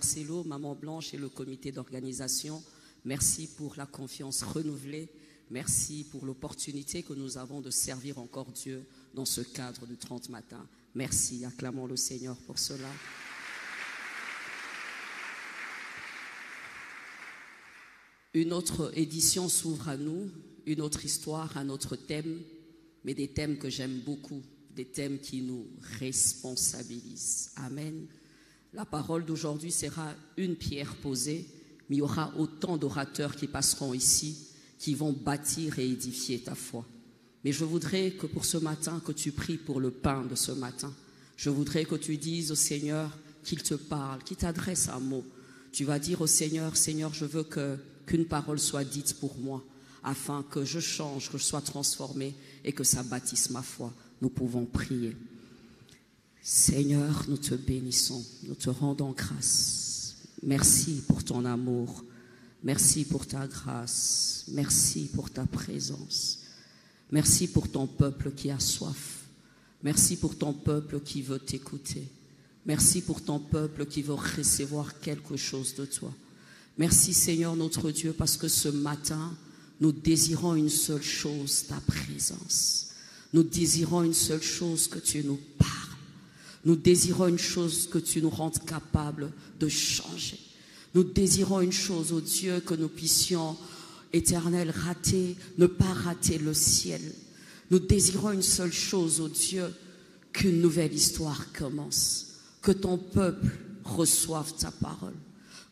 Marcelo, Maman Blanche et le comité d'organisation. Merci pour la confiance renouvelée. Merci pour l'opportunité que nous avons de servir encore Dieu dans ce cadre du 30 matin. Merci, acclamons le Seigneur pour cela. Une autre édition s'ouvre à nous, une autre histoire, un autre thème, mais des thèmes que j'aime beaucoup, des thèmes qui nous responsabilisent. Amen. La parole d'aujourd'hui sera une pierre posée, mais il y aura autant d'orateurs qui passeront ici, qui vont bâtir et édifier ta foi. Mais je voudrais que pour ce matin, que tu pries pour le pain de ce matin. Je voudrais que tu dises au Seigneur qu'il te parle, qu'il t'adresse un mot. Tu vas dire au Seigneur, Seigneur, je veux qu'une parole soit dite pour moi, afin que je change, que je sois transformé et que ça bâtisse ma foi. Nous pouvons prier. Seigneur, nous te bénissons, nous te rendons grâce. Merci pour ton amour, merci pour ta grâce, merci pour ta présence. Merci pour ton peuple qui a soif. Merci pour ton peuple qui veut t'écouter. Merci pour ton peuple qui veut recevoir quelque chose de toi. Merci Seigneur notre Dieu parce que ce matin, nous désirons une seule chose, ta présence. Nous désirons une seule chose, que tu nous parles. Nous désirons une chose, que tu nous rendes capables de changer. Nous désirons une chose, ô Dieu, que nous puissions, Éternel, ne pas rater le ciel. Nous désirons une seule chose, ô Dieu, qu'une nouvelle histoire commence. Que ton peuple reçoive ta parole.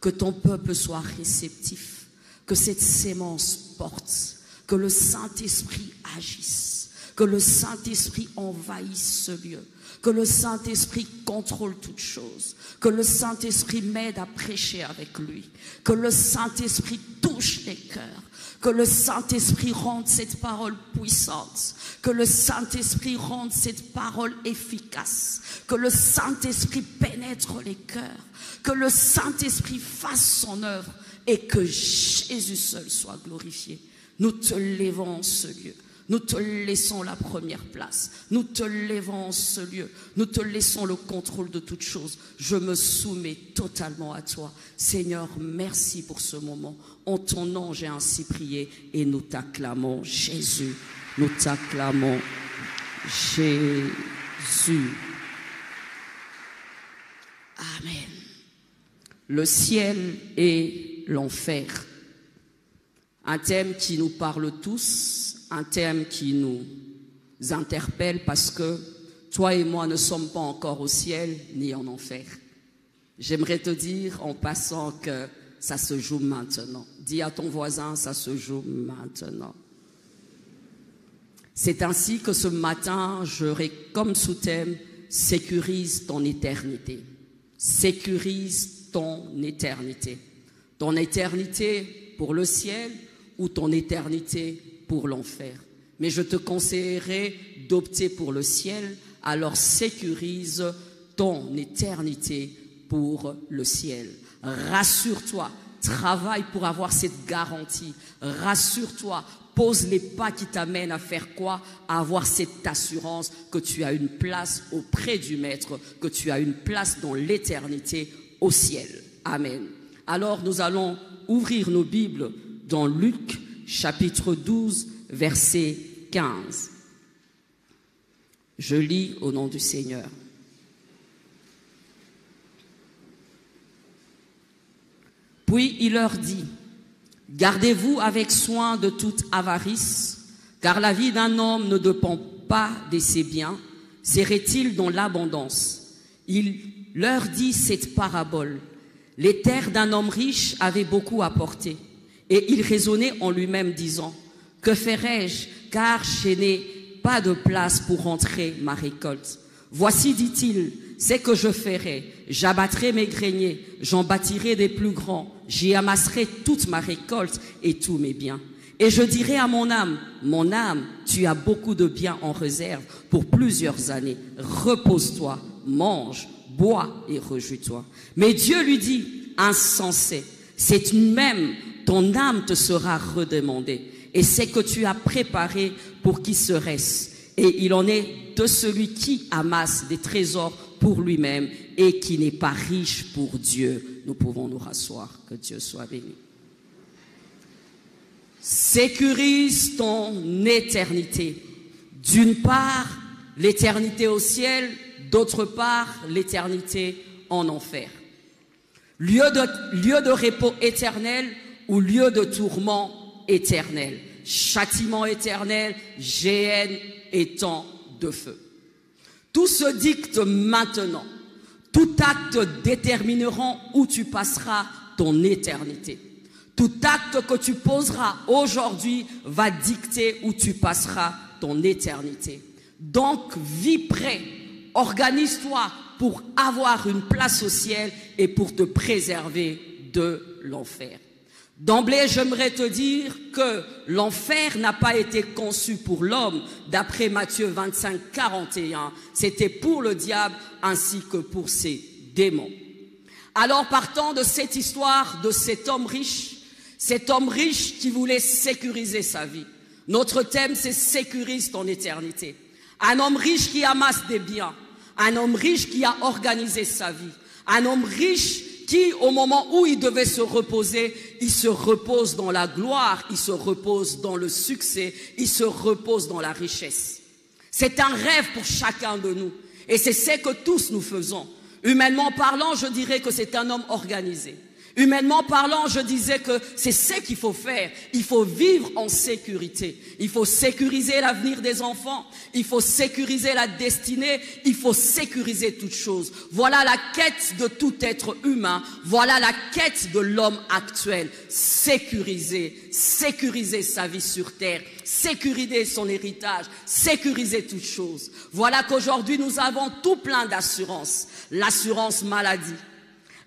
Que ton peuple soit réceptif. Que cette sémence porte. Que le Saint-Esprit agisse. Que le Saint-Esprit envahisse ce lieu. Que le Saint-Esprit contrôle toutes choses. Que le Saint-Esprit m'aide à prêcher avec lui. Que le Saint-Esprit touche les cœurs. Que le Saint-Esprit rende cette parole puissante. Que le Saint-Esprit rende cette parole efficace. Que le Saint-Esprit pénètre les cœurs. Que le Saint-Esprit fasse son œuvre et que Jésus seul soit glorifié. Nous te levons en ce lieu. Nous te laissons la première place. Nous te levons en ce lieu. Nous te laissons le contrôle de toutes choses. Je me soumets totalement à toi. Seigneur, merci pour ce moment. En ton nom, j'ai ainsi prié et nous t'acclamons, Jésus. Nous t'acclamons, Jésus. Amen. Le ciel et l'enfer. Un thème qui nous parle tous, un thème qui nous interpelle parce que toi et moi ne sommes pas encore au ciel ni en enfer. J'aimerais te dire en passant que ça se joue maintenant. Dis à ton voisin, ça se joue maintenant. C'est ainsi que ce matin, j'aurai comme sous-thème « Sécurise ton éternité ». Sécurise ton éternité. Ton éternité pour le ciel ou ton éternité pour l'enfer. Mais je te conseillerais d'opter pour le ciel, alors sécurise ton éternité pour le ciel. Rassure-toi, travaille pour avoir cette garantie. Rassure-toi, pose les pas qui t'amènent à faire quoi? À avoir cette assurance que tu as une place auprès du Maître, que tu as une place dans l'éternité au ciel. Amen. Alors nous allons ouvrir nos Bibles dans Luc, chapitre 12, verset 15. Je lis au nom du Seigneur. Puis il leur dit, « Gardez-vous avec soin de toute avarice, car la vie d'un homme ne dépend pas de ses biens. Serait-il dans l'abondance ?» Il leur dit cette parabole. Les terres d'un homme riche avaient beaucoup apporté. Et il raisonnait en lui-même disant, « Que ferai-je, car je n'ai pas de place pour rentrer ma récolte. Voici, dit-il, c'est que je ferai. J'abattrai mes greniers, j'en bâtirai des plus grands, j'y amasserai toute ma récolte et tous mes biens. Et je dirai à mon âme, tu as beaucoup de biens en réserve pour plusieurs années. Repose-toi, mange, bois et réjouis-toi. Mais Dieu lui dit, insensé, c'est même ton âme te sera redemandée. Et c'est que tu as préparé pour qui serait-ce. Et il en est de celui qui amasse des trésors pour lui-même et qui n'est pas riche pour Dieu. nous pouvons nous rasseoir. Que Dieu soit béni. Sécurise ton éternité. D'une part, l'éternité au ciel, d'autre part, l'éternité en enfer. Lieu de repos éternel ou lieu de tourment éternel. Châtiment éternel, géhenne et temps de feu. Tout se dicte maintenant. Tout acte déterminera où tu passeras ton éternité. Tout acte que tu poseras aujourd'hui va dicter où tu passeras ton éternité. Donc, vis prêt, organise-toi pour avoir une place au ciel et pour te préserver de l'enfer. D'emblée, j'aimerais te dire que l'enfer n'a pas été conçu pour l'homme, d'après Matthieu 25, 41. C'était pour le diable ainsi que pour ses démons. Alors, partant de cette histoire de cet homme riche qui voulait sécuriser sa vie. Notre thème, c'est « Sécurise ton éternité ». Un homme riche qui amasse des biens, un homme riche qui a organisé sa vie, un homme riche qui, au moment où il devait se reposer, il se repose dans la gloire, il se repose dans le succès, il se repose dans la richesse. C'est un rêve pour chacun de nous et c'est ce que tous nous faisons. Humainement parlant, je dirais que c'est un homme organisé. Humainement parlant, je disais que c'est ce qu'il faut faire. Il faut vivre en sécurité. Il faut sécuriser l'avenir des enfants. Il faut sécuriser la destinée. Il faut sécuriser toutes choses. Voilà la quête de tout être humain. Voilà la quête de l'homme actuel. Sécuriser sa vie sur terre. Sécuriser son héritage. Sécuriser toutes choses. Voilà qu'aujourd'hui nous avons tout plein d'assurances. L'assurance maladie.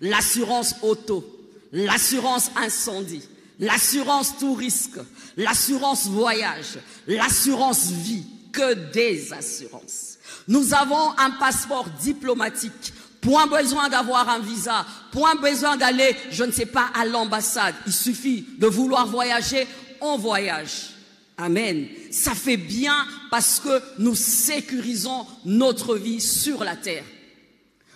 L'assurance auto, l'assurance incendie, l'assurance tout risque, l'assurance voyage, l'assurance vie, que des assurances. Nous avons un passeport diplomatique, point besoin d'avoir un visa, point besoin d'aller, je ne sais pas, à l'ambassade. Il suffit de vouloir voyager, on voyage. Amen. Ça fait bien parce que nous sécurisons notre vie sur la terre.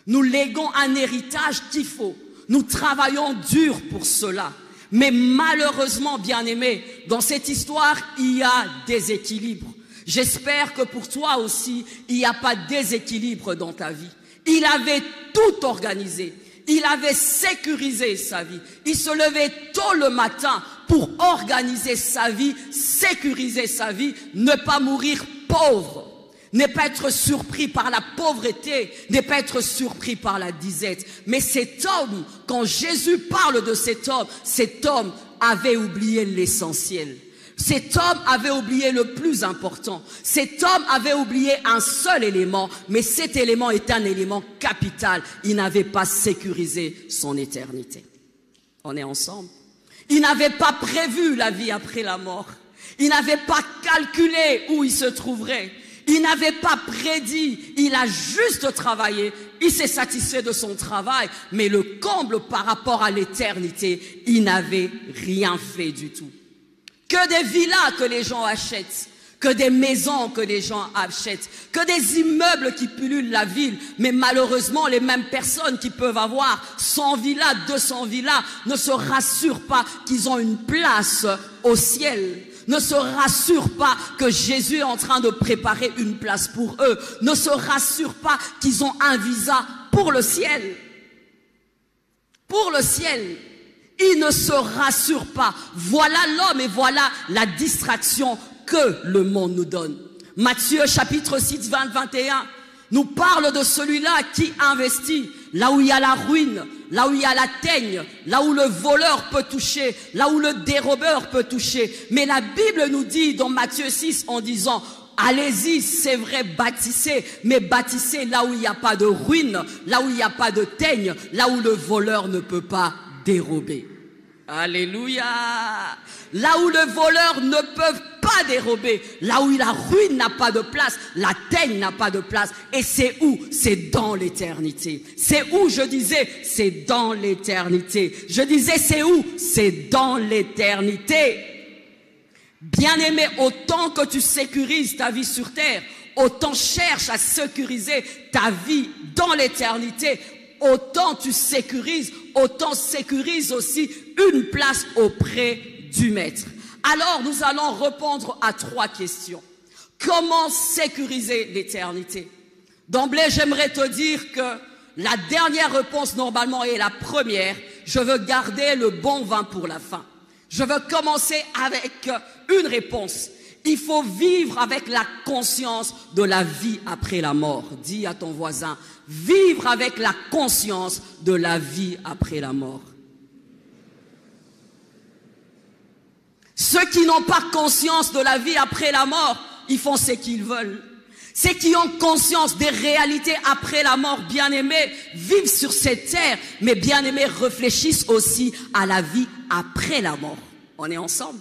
Nous léguons un héritage qu'il faut. Nous travaillons dur pour cela. Mais malheureusement, bien-aimés, dans cette histoire, il y a des équilibres. J'espère que pour toi aussi, il n'y a pas de déséquilibre dans ta vie. Il avait tout organisé. Il avait sécurisé sa vie. Il se levait tôt le matin pour organiser sa vie, sécuriser sa vie, ne pas mourir pauvre. Ne pas être surpris par la pauvreté, ne pas être surpris par la disette. Mais cet homme, quand Jésus parle de cet homme avait oublié l'essentiel. Cet homme avait oublié le plus important. Cet homme avait oublié un seul élément, mais cet élément est un élément capital. Il n'avait pas sécurisé son éternité. On est ensemble? Il n'avait pas prévu la vie après la mort. Il n'avait pas calculé où il se trouverait. Il n'avait pas prédit, il a juste travaillé, il s'est satisfait de son travail, mais le comble par rapport à l'éternité, il n'avait rien fait du tout. Que des villas que les gens achètent, que des maisons que les gens achètent, que des immeubles qui pullulent la ville, mais malheureusement les mêmes personnes qui peuvent avoir 100 villas, 200 villas, ne se rassurent pas qu'ils ont une place au ciel. Ne se rassurent pas que Jésus est en train de préparer une place pour eux. Ne se rassurent pas qu'ils ont un visa pour le ciel. Pour le ciel. Ils ne se rassurent pas. Voilà l'homme et voilà la distraction que le monde nous donne. Matthieu chapitre 6, 20, 21 nous parle de celui-là qui investit là où il y a la ruine, là où il y a la teigne, là où le voleur peut toucher, là où le dérobeur peut toucher. Mais la Bible nous dit dans Matthieu 6 en disant, allez-y, c'est vrai, bâtissez, mais bâtissez là où il n'y a pas de ruine, là où il n'y a pas de teigne, là où le voleur ne peut pas dérober. Alléluia! Là où le voleur ne peut pas dérober, là où la ruine n'a pas de place, la teigne n'a pas de place. Et c'est où? C'est dans l'éternité. C'est où, je disais? C'est dans l'éternité. Je disais, c'est où? C'est dans l'éternité. Bien-aimé, autant que tu sécurises ta vie sur terre, autant cherche à sécuriser ta vie dans l'éternité, autant tu sécurises, autant sécurise aussi une place auprès du Maître. Alors nous allons répondre à 3 questions. Comment sécuriser l'éternité? D'emblée, j'aimerais te dire que la dernière réponse normalement est la première. Je veux garder le bon vin pour la fin. Je veux commencer avec une réponse. Il faut vivre avec la conscience de la vie après la mort. Dis à ton voisin, vivre avec la conscience de la vie après la mort. Ceux qui n'ont pas conscience de la vie après la mort, ils font ce qu'ils veulent. Ceux qui ont conscience des réalités après la mort, bien-aimés, vivent sur cette terre, mais bien-aimés, réfléchissent aussi à la vie après la mort. On est ensemble.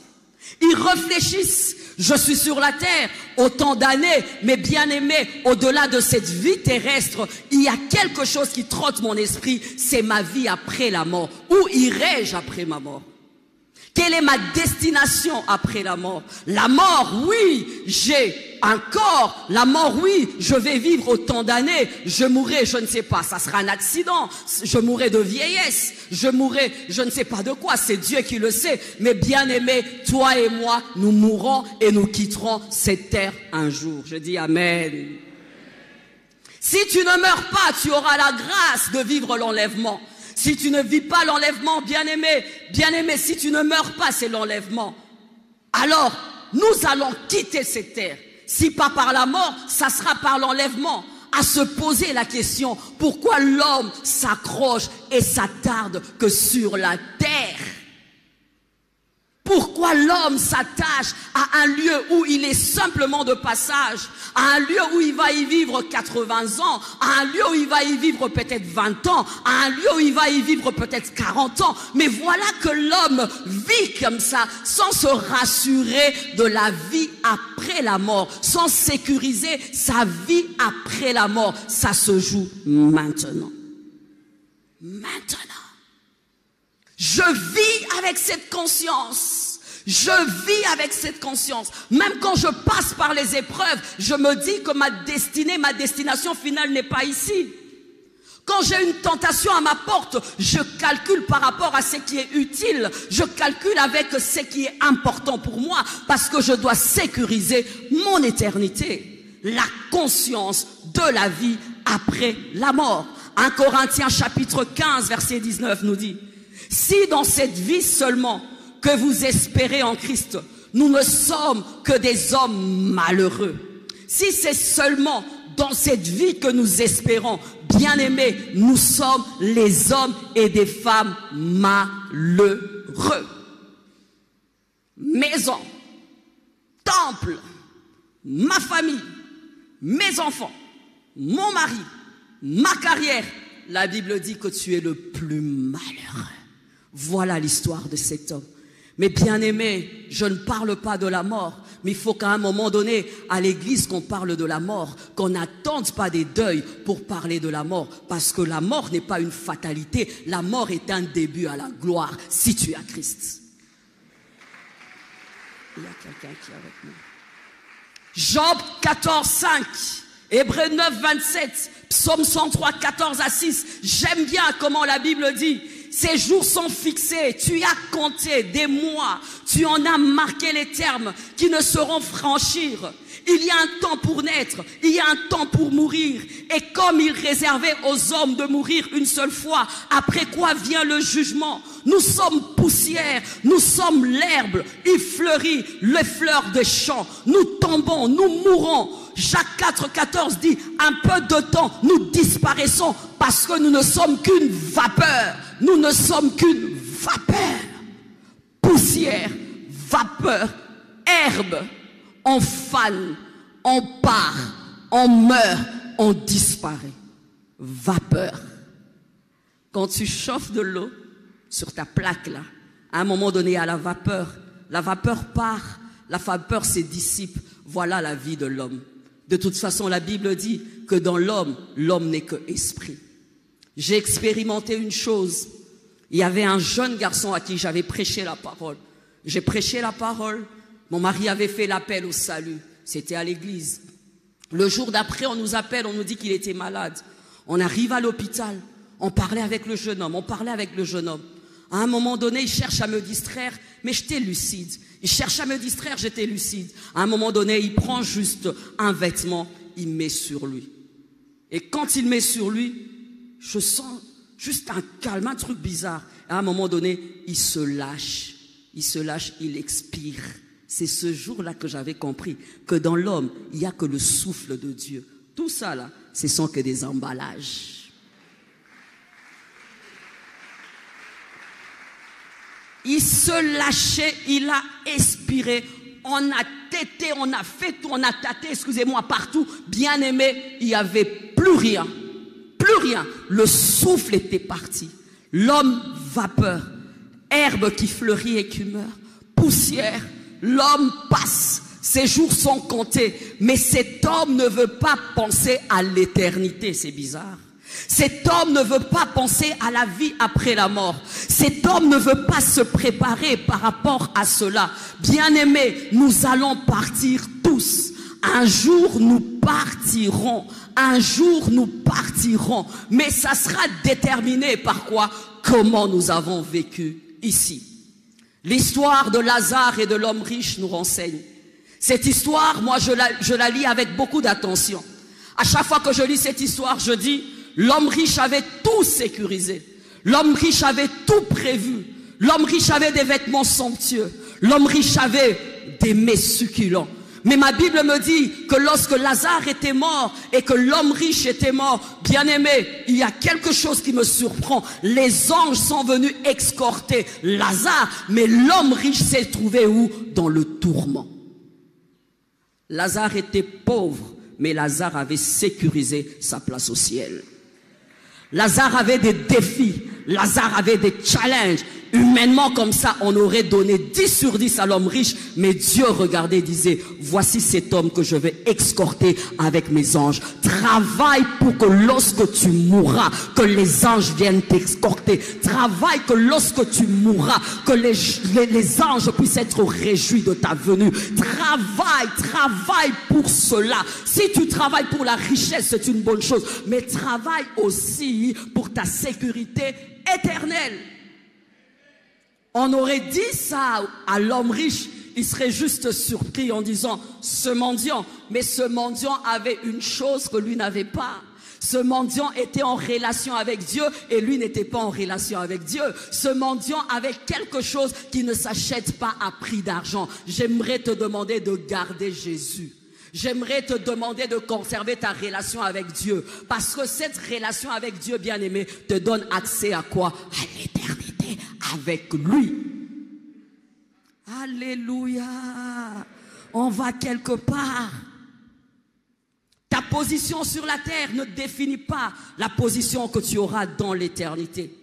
Ils réfléchissent. Je suis sur la terre autant d'années, mais bien-aimés, au-delà de cette vie terrestre, il y a quelque chose qui trotte mon esprit, c'est ma vie après la mort. Où irai-je après ma mort? Quelle est ma destination après la mort? La mort, oui, j'ai un corps. La mort, oui, je vais vivre autant d'années. Je mourrai, je ne sais pas, ça sera un accident. Je mourrai de vieillesse. Je mourrai, je ne sais pas de quoi. C'est Dieu qui le sait. Mais bien aimé, toi et moi, nous mourrons et nous quitterons cette terre un jour. Je dis Amen. Si tu ne meurs pas, tu auras la grâce de vivre l'enlèvement. Si tu ne vis pas l'enlèvement, bien-aimé, si tu ne meurs pas, c'est l'enlèvement. Alors, nous allons quitter cette terre. Si pas par la mort, ça sera par l'enlèvement. À se poser la question, pourquoi l'homme s'accroche et s'attarde que sur la terre? Pourquoi l'homme s'attache à un lieu où il est simplement de passage, à un lieu où il va y vivre 80 ans, à un lieu où il va y vivre peut-être 20 ans, à un lieu où il va y vivre peut-être 40 ans. Mais voilà que l'homme vit comme ça, sans se rassurer de la vie après la mort, sans sécuriser sa vie après la mort. Ça se joue maintenant. Maintenant. Je vis avec cette conscience. Je vis avec cette conscience. Même quand je passe par les épreuves, je me dis que ma destinée, ma destination finale n'est pas ici. Quand j'ai une tentation à ma porte, je calcule par rapport à ce qui est utile. Je calcule avec ce qui est important pour moi parce que je dois sécuriser mon éternité. La conscience de la vie après la mort. 1 Corinthiens chapitre 15 verset 19 nous dit: si dans cette vie seulement que vous espérez en Christ, nous ne sommes que des hommes malheureux. Si c'est seulement dans cette vie que nous espérons, bien-aimés, nous sommes les hommes et des femmes malheureux. Maison, temple, ma famille, mes enfants, mon mari, ma carrière. La Bible dit que tu es le plus malheureux. Voilà l'histoire de cet homme. Mais bien aimé, je ne parle pas de la mort, mais il faut qu'à un moment donné, à l'église, qu'on parle de la mort, qu'on n'attende pas des deuils pour parler de la mort, parce que la mort n'est pas une fatalité, la mort est un début à la gloire, si tu es à Christ. Il y a quelqu'un qui est avec nous. Job 14, 5, Hébreux 9, 27, Psaume 103, 14 à 6. J'aime bien comment la Bible dit: ces jours sont fixés, tu as compté des mois, tu en as marqué les termes qui ne sauront franchir. Il y a un temps pour naître, il y a un temps pour mourir. Et comme il réservait aux hommes de mourir une seule fois, après quoi vient le jugement. Nous sommes poussière, nous sommes l'herbe, il fleurit, les fleurs des champs. Nous tombons, nous mourons. Jacques 4, 14 dit: un peu de temps, nous disparaissons parce que nous ne sommes qu'une vapeur. Nous ne sommes qu'une vapeur. Poussière, vapeur, herbe. On fane, on part, on meurt, on disparaît. Vapeur. Quand tu chauffes de l'eau sur ta plaque là, à un moment donné, à la vapeur part, la vapeur se dissipe. Voilà la vie de l'homme. De toute façon, la Bible dit que dans l'homme, l'homme n'est que esprit. J'ai expérimenté une chose. Il y avait un jeune garçon à qui j'avais prêché la parole. J'ai prêché la parole. Mon mari avait fait l'appel au salut. C'était à l'église. Le jour d'après, on nous appelle, on nous dit qu'il était malade. On arrive à l'hôpital. On parlait avec le jeune homme, on parlait avec le jeune homme. À un moment donné, il cherche à me distraire, mais j'étais lucide. Il cherche à me distraire, j'étais lucide. À un moment donné, il prend juste un vêtement, il met sur lui. Et quand il met sur lui, je sens juste un calme, un truc bizarre. À un moment donné, il se lâche. Il se lâche, il expire. C'est ce jour-là que j'avais compris que dans l'homme, il n'y a que le souffle de Dieu. Tout ça, là, ce sont que des emballages. Il se lâchait, il a expiré. On a tété, on a fait tout, on a tâté, excusez-moi, partout. Bien aimé, il n'y avait plus rien. Plus rien. Le souffle était parti. L'homme vapeur, herbe qui fleurit et qui meurt, poussière. L'homme passe, ses jours sont comptés. Mais cet homme ne veut pas penser à l'éternité, c'est bizarre. Cet homme ne veut pas penser à la vie après la mort. Cet homme ne veut pas se préparer par rapport à cela. Bien-aimés, nous allons partir tous. Un jour, nous partirons. Un jour, nous partirons. Mais ça sera déterminé par quoi? Comment nous avons vécu ici. L'histoire de Lazare et de l'homme riche nous renseigne. Cette histoire, moi, je la lis avec beaucoup d'attention. À chaque fois que je lis cette histoire, je dis... L'homme riche avait tout sécurisé. L'homme riche avait tout prévu. L'homme riche avait des vêtements somptueux. L'homme riche avait des mets succulents. Mais ma Bible me dit que lorsque Lazare était mort et que l'homme riche était mort, bien aimé, il y a quelque chose qui me surprend. Les anges sont venus escorter Lazare, mais l'homme riche s'est trouvé où? Dans le tourment. Lazare était pauvre, mais Lazare avait sécurisé sa place au ciel. Lazare avait des défis, Lazare avait des challenges. Humainement comme ça, on aurait donné 10 sur 10 à l'homme riche, mais Dieu regardait et disait, voici cet homme que je vais escorter avec mes anges. Travaille pour que lorsque tu mourras, que les anges viennent t'escorter. Travaille que lorsque tu mourras, que les anges puissent être réjouis de ta venue. Travaille pour cela. Si tu travailles pour la richesse, c'est une bonne chose, mais travaille aussi pour ta sécurité éternelle. On aurait dit ça à l'homme riche, il serait juste surpris en disant ce mendiant. Mais ce mendiant avait une chose que lui n'avait pas. Ce mendiant était en relation avec Dieu et lui n'était pas en relation avec Dieu. Ce mendiant avait quelque chose qui ne s'achète pas à prix d'argent. J'aimerais te demander de garder Jésus. J'aimerais te demander de conserver ta relation avec Dieu. Parce que cette relation avec Dieu, bien-aimé, te donne accès à quoi? À l'éternité avec lui. Alléluia. On va quelque part. Ta position sur la terre ne définit pas la position que tu auras dans l'éternité.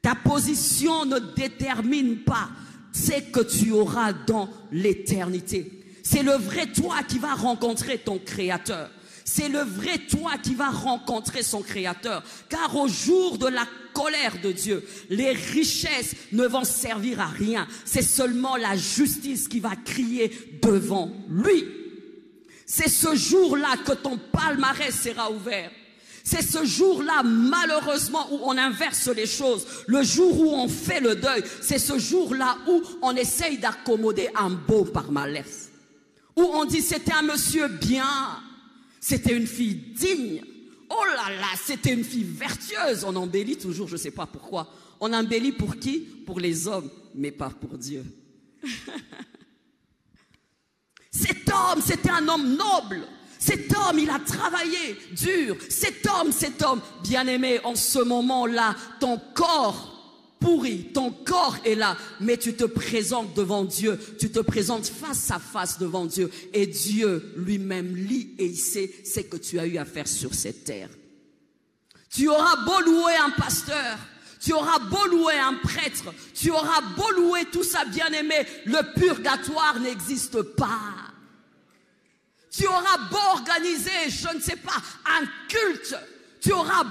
Ta position ne détermine pas ce que tu auras dans l'éternité. C'est le vrai toi qui va rencontrer ton Créateur. C'est le vrai toi qui va rencontrer son Créateur. Car au jour de la colère de Dieu, les richesses ne vont servir à rien. C'est seulement la justice qui va crier devant lui. C'est ce jour-là que ton palmarès sera ouvert. C'est ce jour-là, malheureusement, où on inverse les choses. Le jour où on fait le deuil, c'est ce jour-là où on essaye d'accommoder un beau palmarès. Où on dit c'était un monsieur bien, c'était une fille digne. Oh là là, c'était une fille vertueuse. On embellit toujours, je ne sais pas pourquoi. On embellit pour qui? Pour les hommes, mais pas pour Dieu. Cet homme, c'était un homme noble. Cet homme, il a travaillé dur. Cet homme, bien-aimé, en ce moment-là, ton corps pourri, ton corps est là, mais tu te présentes devant Dieu, tu te présentes face à face devant Dieu, et Dieu lui-même lit et il sait ce que tu as eu à faire sur cette terre. Tu auras beau louer un pasteur, tu auras beau louer un prêtre, tu auras beau louer tout ça, bien-aimé, le purgatoire n'existe pas. Tu auras beau organiser, je ne sais pas, un culte. Tu auras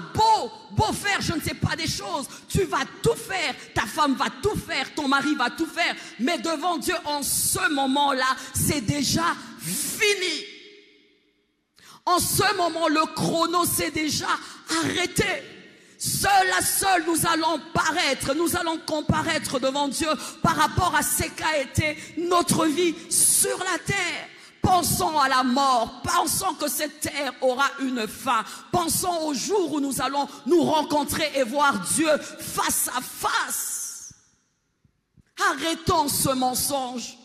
beau faire, je ne sais pas, des choses. Tu vas tout faire, ta femme va tout faire, ton mari va tout faire. Mais devant Dieu, en ce moment-là, c'est déjà fini. En ce moment, le chrono s'est déjà arrêté. Seul à seul, nous allons comparaître devant Dieu par rapport à ce qu'a été notre vie sur la terre. Pensons à la mort, pensons que cette terre aura une fin. Pensons au jour où nous allons nous rencontrer et voir Dieu face à face. Arrêtons ce mensonge.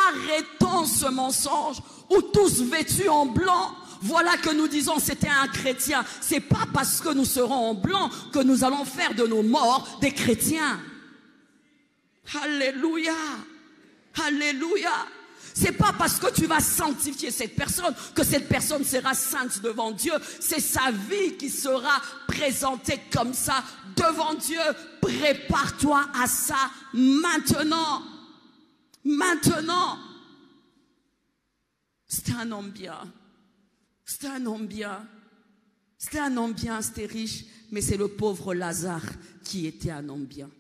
Arrêtons ce mensonge où tous vêtus en blanc, voilà que nous disons c'était un chrétien. C'est pas parce que nous serons en blanc que nous allons faire de nos morts des chrétiens. Alléluia. Alléluia. C'est pas parce que tu vas sanctifier cette personne que cette personne sera sainte devant Dieu. C'est sa vie qui sera présentée comme ça devant Dieu. Prépare-toi à ça maintenant. Maintenant. C'était un homme bien. C'était un homme bien. C'était un homme bien, c'était riche. Mais c'est le pauvre Lazare qui était un homme bien.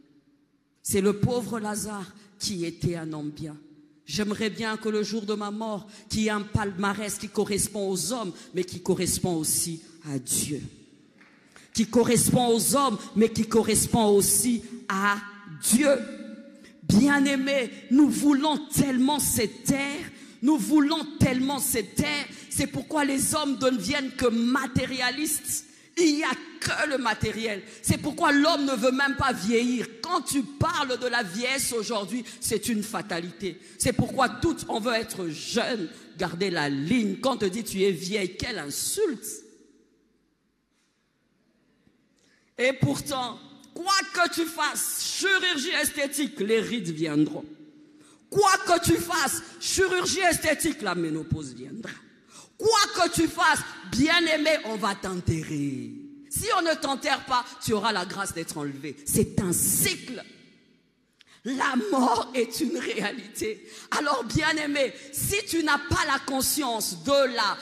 C'est le pauvre Lazare qui était un homme bien. J'aimerais bien que le jour de ma mort, qu'il y ait un palmarès qui correspond aux hommes, mais qui correspond aussi à Dieu. Qui correspond aux hommes, mais qui correspond aussi à Dieu. Bien-aimés, nous voulons tellement cette terre. Nous voulons tellement cette terre. C'est pourquoi les hommes ne deviennent que matérialistes. Il n'y a que le matériel. C'est pourquoi l'homme ne veut même pas vieillir. Quand tu parles de la vieillesse aujourd'hui, c'est une fatalité. C'est pourquoi on veut être jeune, garder la ligne. Quand on te dit tu es vieille, quelle insulte. Et pourtant, quoi que tu fasses, chirurgie esthétique, les rides viendront. Quoi que tu fasses, chirurgie esthétique, la ménopause viendra. Quoi que tu fasses, bien-aimé, on va t'enterrer. Si on ne t'enterre pas, tu auras la grâce d'être enlevé. C'est un cycle. La mort est une réalité. Alors, bien-aimé, si tu n'as pas la conscience de la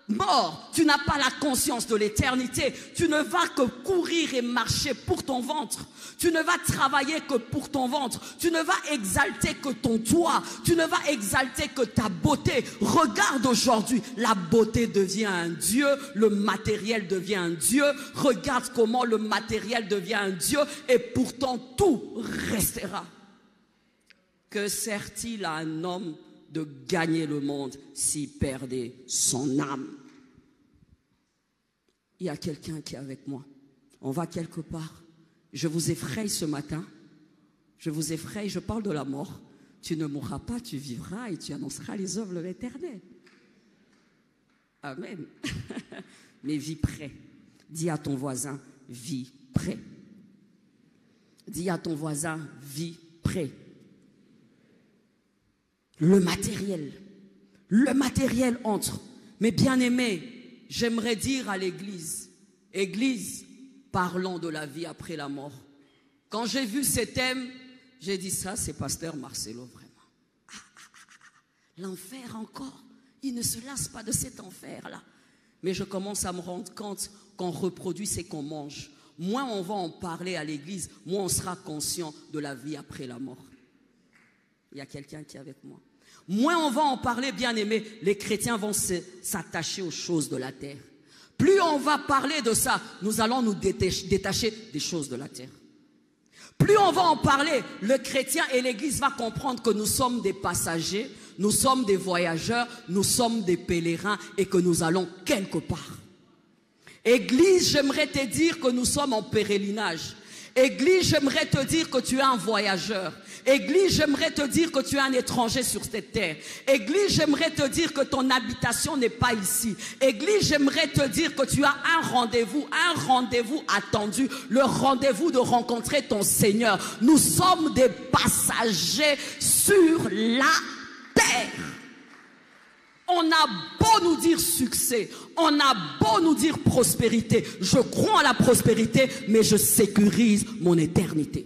mort, tu n'as pas la conscience de l'éternité, tu ne vas que courir et marcher pour ton ventre. Tu ne vas travailler que pour ton ventre. Tu ne vas exalter que ton toit. Tu ne vas exalter que ta beauté. Regarde aujourd'hui, la beauté devient un Dieu, le matériel devient un Dieu. Regarde comment le matériel devient un Dieu et pourtant tout restera. Que sert-il à un homme de gagner le monde s'il perdait son âme? Il y a quelqu'un qui est avec moi. On va quelque part. Je vous effraie ce matin. Je vous effraie, je parle de la mort. Tu ne mourras pas, tu vivras et tu annonceras les œuvres de l'Éternel. Amen. Mais vis prêt. Dis à ton voisin, vis prêt. Dis à ton voisin, vis prêt. Le matériel entre. Mais bien aimé, j'aimerais dire à l'Église, Église, parlons de la vie après la mort. Quand j'ai vu ces thèmes, j'ai dit ça, c'est pasteur Marcelo, vraiment. L'enfer encore, il ne se lasse pas de cet enfer-là. Mais je commence à me rendre compte qu'on reproduit ce qu'on mange. Moins on va en parler à l'église, moins on sera conscient de la vie après la mort. Il y a quelqu'un qui est avec moi. Moins on va en parler, bien aimé, les chrétiens vont s'attacher aux choses de la terre. Plus on va parler de ça, nous allons nous détacher des choses de la terre. Plus on va en parler, le chrétien et l'église va comprendre que nous sommes des passagers, nous sommes des voyageurs, nous sommes des pèlerins et que nous allons quelque part. Église, j'aimerais te dire que nous sommes en pèlerinage. Église, j'aimerais te dire que tu es un voyageur. Église, j'aimerais te dire que tu es un étranger sur cette terre. Église, j'aimerais te dire que ton habitation n'est pas ici. Église, j'aimerais te dire que tu as un rendez-vous attendu, le rendez-vous de rencontrer ton Seigneur. Nous sommes des passagers sur la terre. On a beau nous dire succès, on a beau nous dire prospérité. Je crois à la prospérité, mais je sécurise mon éternité.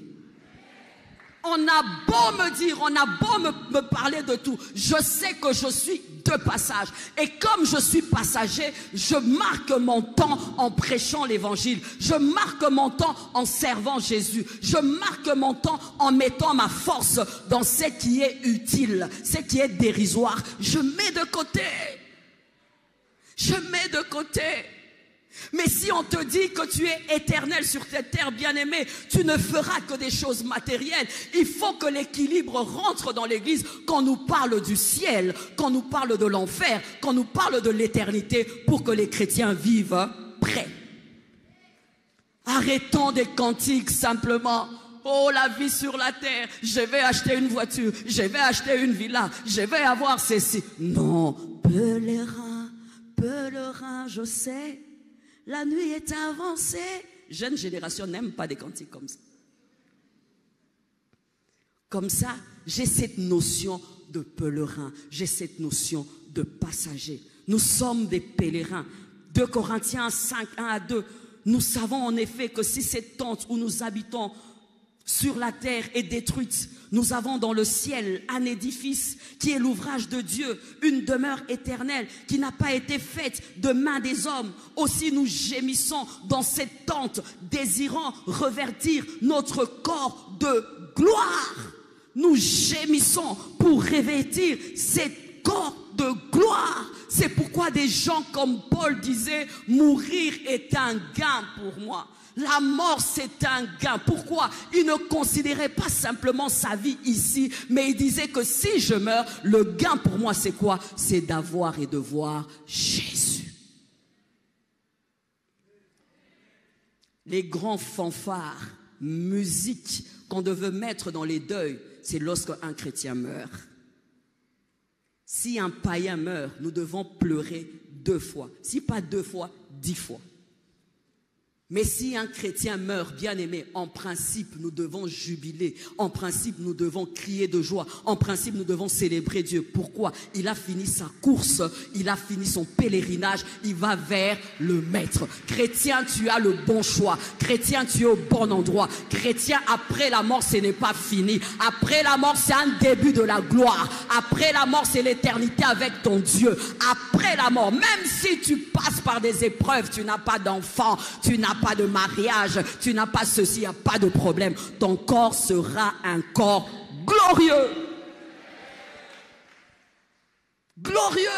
On a beau me dire, on a beau me parler de tout. Je sais que je suis de passage. Et comme je suis passager, je marque mon temps en prêchant l'évangile. Je marque mon temps en servant Jésus. Je marque mon temps en mettant ma force dans ce qui est utile, ce qui est dérisoire. Je mets de côté. Je mets de côté. Mais si on te dit que tu es éternel sur cette terre, bien-aimé, tu ne feras que des choses matérielles. Il faut que l'équilibre rentre dans l'église quand on nous parle du ciel, quand on nous parle de l'enfer, quand on nous parle de l'éternité, pour que les chrétiens vivent prêts. Arrêtons des cantiques simplement. Oh, la vie sur la terre, je vais acheter une voiture, je vais acheter une villa, je vais avoir ceci. Non, pèlerin, pèlerin, je sais. La nuit est avancée. Jeune génération n'aime pas des cantiques comme ça. Comme ça, j'ai cette notion de pèlerin, j'ai cette notion de passager. Nous sommes des pèlerins. 2 Corinthiens 5, 1 à 2. Nous savons en effet que si cette tente où nous habitons sur la terre est détruite, nous avons dans le ciel un édifice qui est l'ouvrage de Dieu, une demeure éternelle qui n'a pas été faite de main des hommes. Aussi nous gémissons dans cette tente, désirant revêtir notre corps de gloire. Nous gémissons pour revêtir cette corps de gloire. C'est pourquoi des gens comme Paul disaient, mourir est un gain pour moi. La mort, c'est un gain. Pourquoi? Il ne considérait pas simplement sa vie ici, mais il disait que si je meurs, le gain pour moi, c'est quoi? C'est d'avoir et de voir Jésus. Les grands fanfares, musique qu'on devait mettre dans les deuils, c'est lorsqu'un chrétien meurt. Si un païen meurt, nous devons pleurer 2 fois. Si pas 2 fois, 10 fois. Mais si un chrétien meurt, bien aimé, en principe, nous devons jubiler. En principe, nous devons crier de joie. En principe, nous devons célébrer Dieu. Pourquoi? Il a fini sa course, il a fini son pèlerinage, il va vers le Maître. Chrétien, tu as le bon choix. Chrétien, tu es au bon endroit. Chrétien, après la mort, ce n'est pas fini. Après la mort, c'est un début de la gloire. Après la mort, c'est l'éternité avec ton Dieu. Après la mort, même si tu passes par des épreuves, tu n'as pas d'enfant, tu n'as pas de mariage, tu n'as pas ceci, il n'y a pas de problème. Ton corps sera un corps glorieux. Glorieux.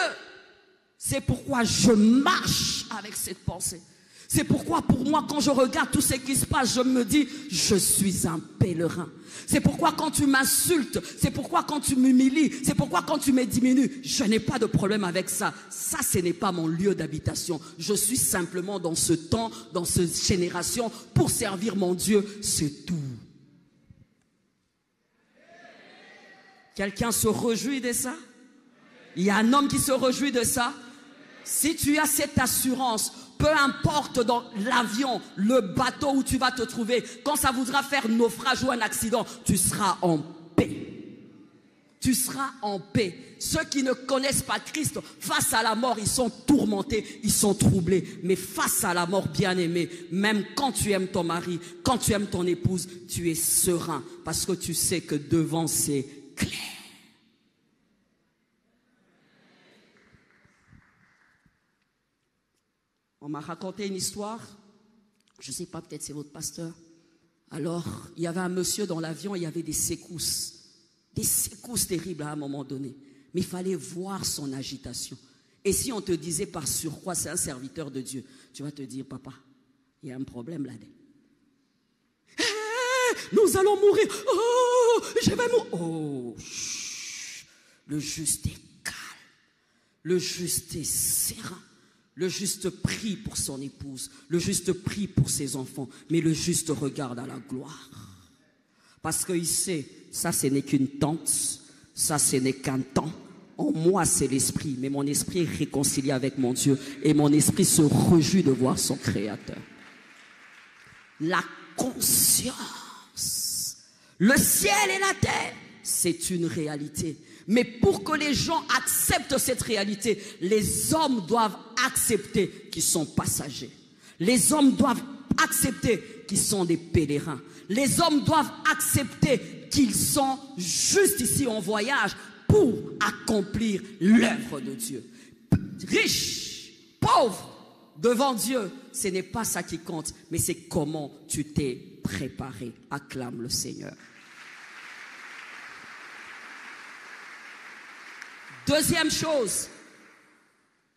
C'est pourquoi je marche avec cette pensée. C'est pourquoi pour moi, quand je regarde tout ce qui se passe, je me dis, je suis un pèlerin. C'est pourquoi quand tu m'insultes, c'est pourquoi quand tu m'humilies, c'est pourquoi quand tu me diminues, je n'ai pas de problème avec ça. Ça, ce n'est pas mon lieu d'habitation. Je suis simplement dans ce temps, dans cette génération, pour servir mon Dieu, c'est tout. Quelqu'un se réjouit de ça? Il y a un homme qui se réjouit de ça? Si tu as cette assurance, peu importe dans l'avion, le bateau où tu vas te trouver, quand ça voudra faire naufrage ou un accident, tu seras en paix. Tu seras en paix. Ceux qui ne connaissent pas Christ, face à la mort, ils sont tourmentés, ils sont troublés. Mais face à la mort, bien-aimé, même quand tu aimes ton mari, quand tu aimes ton épouse, tu es serein parce que tu sais que devant, c'est clair. On m'a raconté une histoire, je ne sais pas, peut-être c'est votre pasteur. Alors, il y avait un monsieur dans l'avion, il y avait des secousses terribles à un moment donné. Mais il fallait voir son agitation. Et si on te disait par surcroît, c'est un serviteur de Dieu, tu vas te dire, papa, il y a un problème là-dedans. Nous allons mourir. Oh, je vais mourir. Oh, chut. Le juste est calme. Le juste est serein. Le juste prie pour son épouse, le juste prie pour ses enfants, mais le juste regarde à la gloire. Parce qu'il sait, ça ce n'est qu'une tente, ça ce n'est qu'un temps. En moi c'est l'esprit, mais mon esprit est réconcilié avec mon Dieu et mon esprit se réjouit de voir son Créateur. La conscience, le ciel et la terre, c'est une réalité. Mais pour que les gens acceptent cette réalité, les hommes doivent accepter qu'ils sont passagers. Les hommes doivent accepter qu'ils sont des pèlerins. Les hommes doivent accepter qu'ils sont juste ici en voyage pour accomplir l'œuvre de Dieu. Riche, pauvre, devant Dieu, ce n'est pas ça qui compte, mais c'est comment tu t'es préparé. Acclame le Seigneur. Deuxième chose,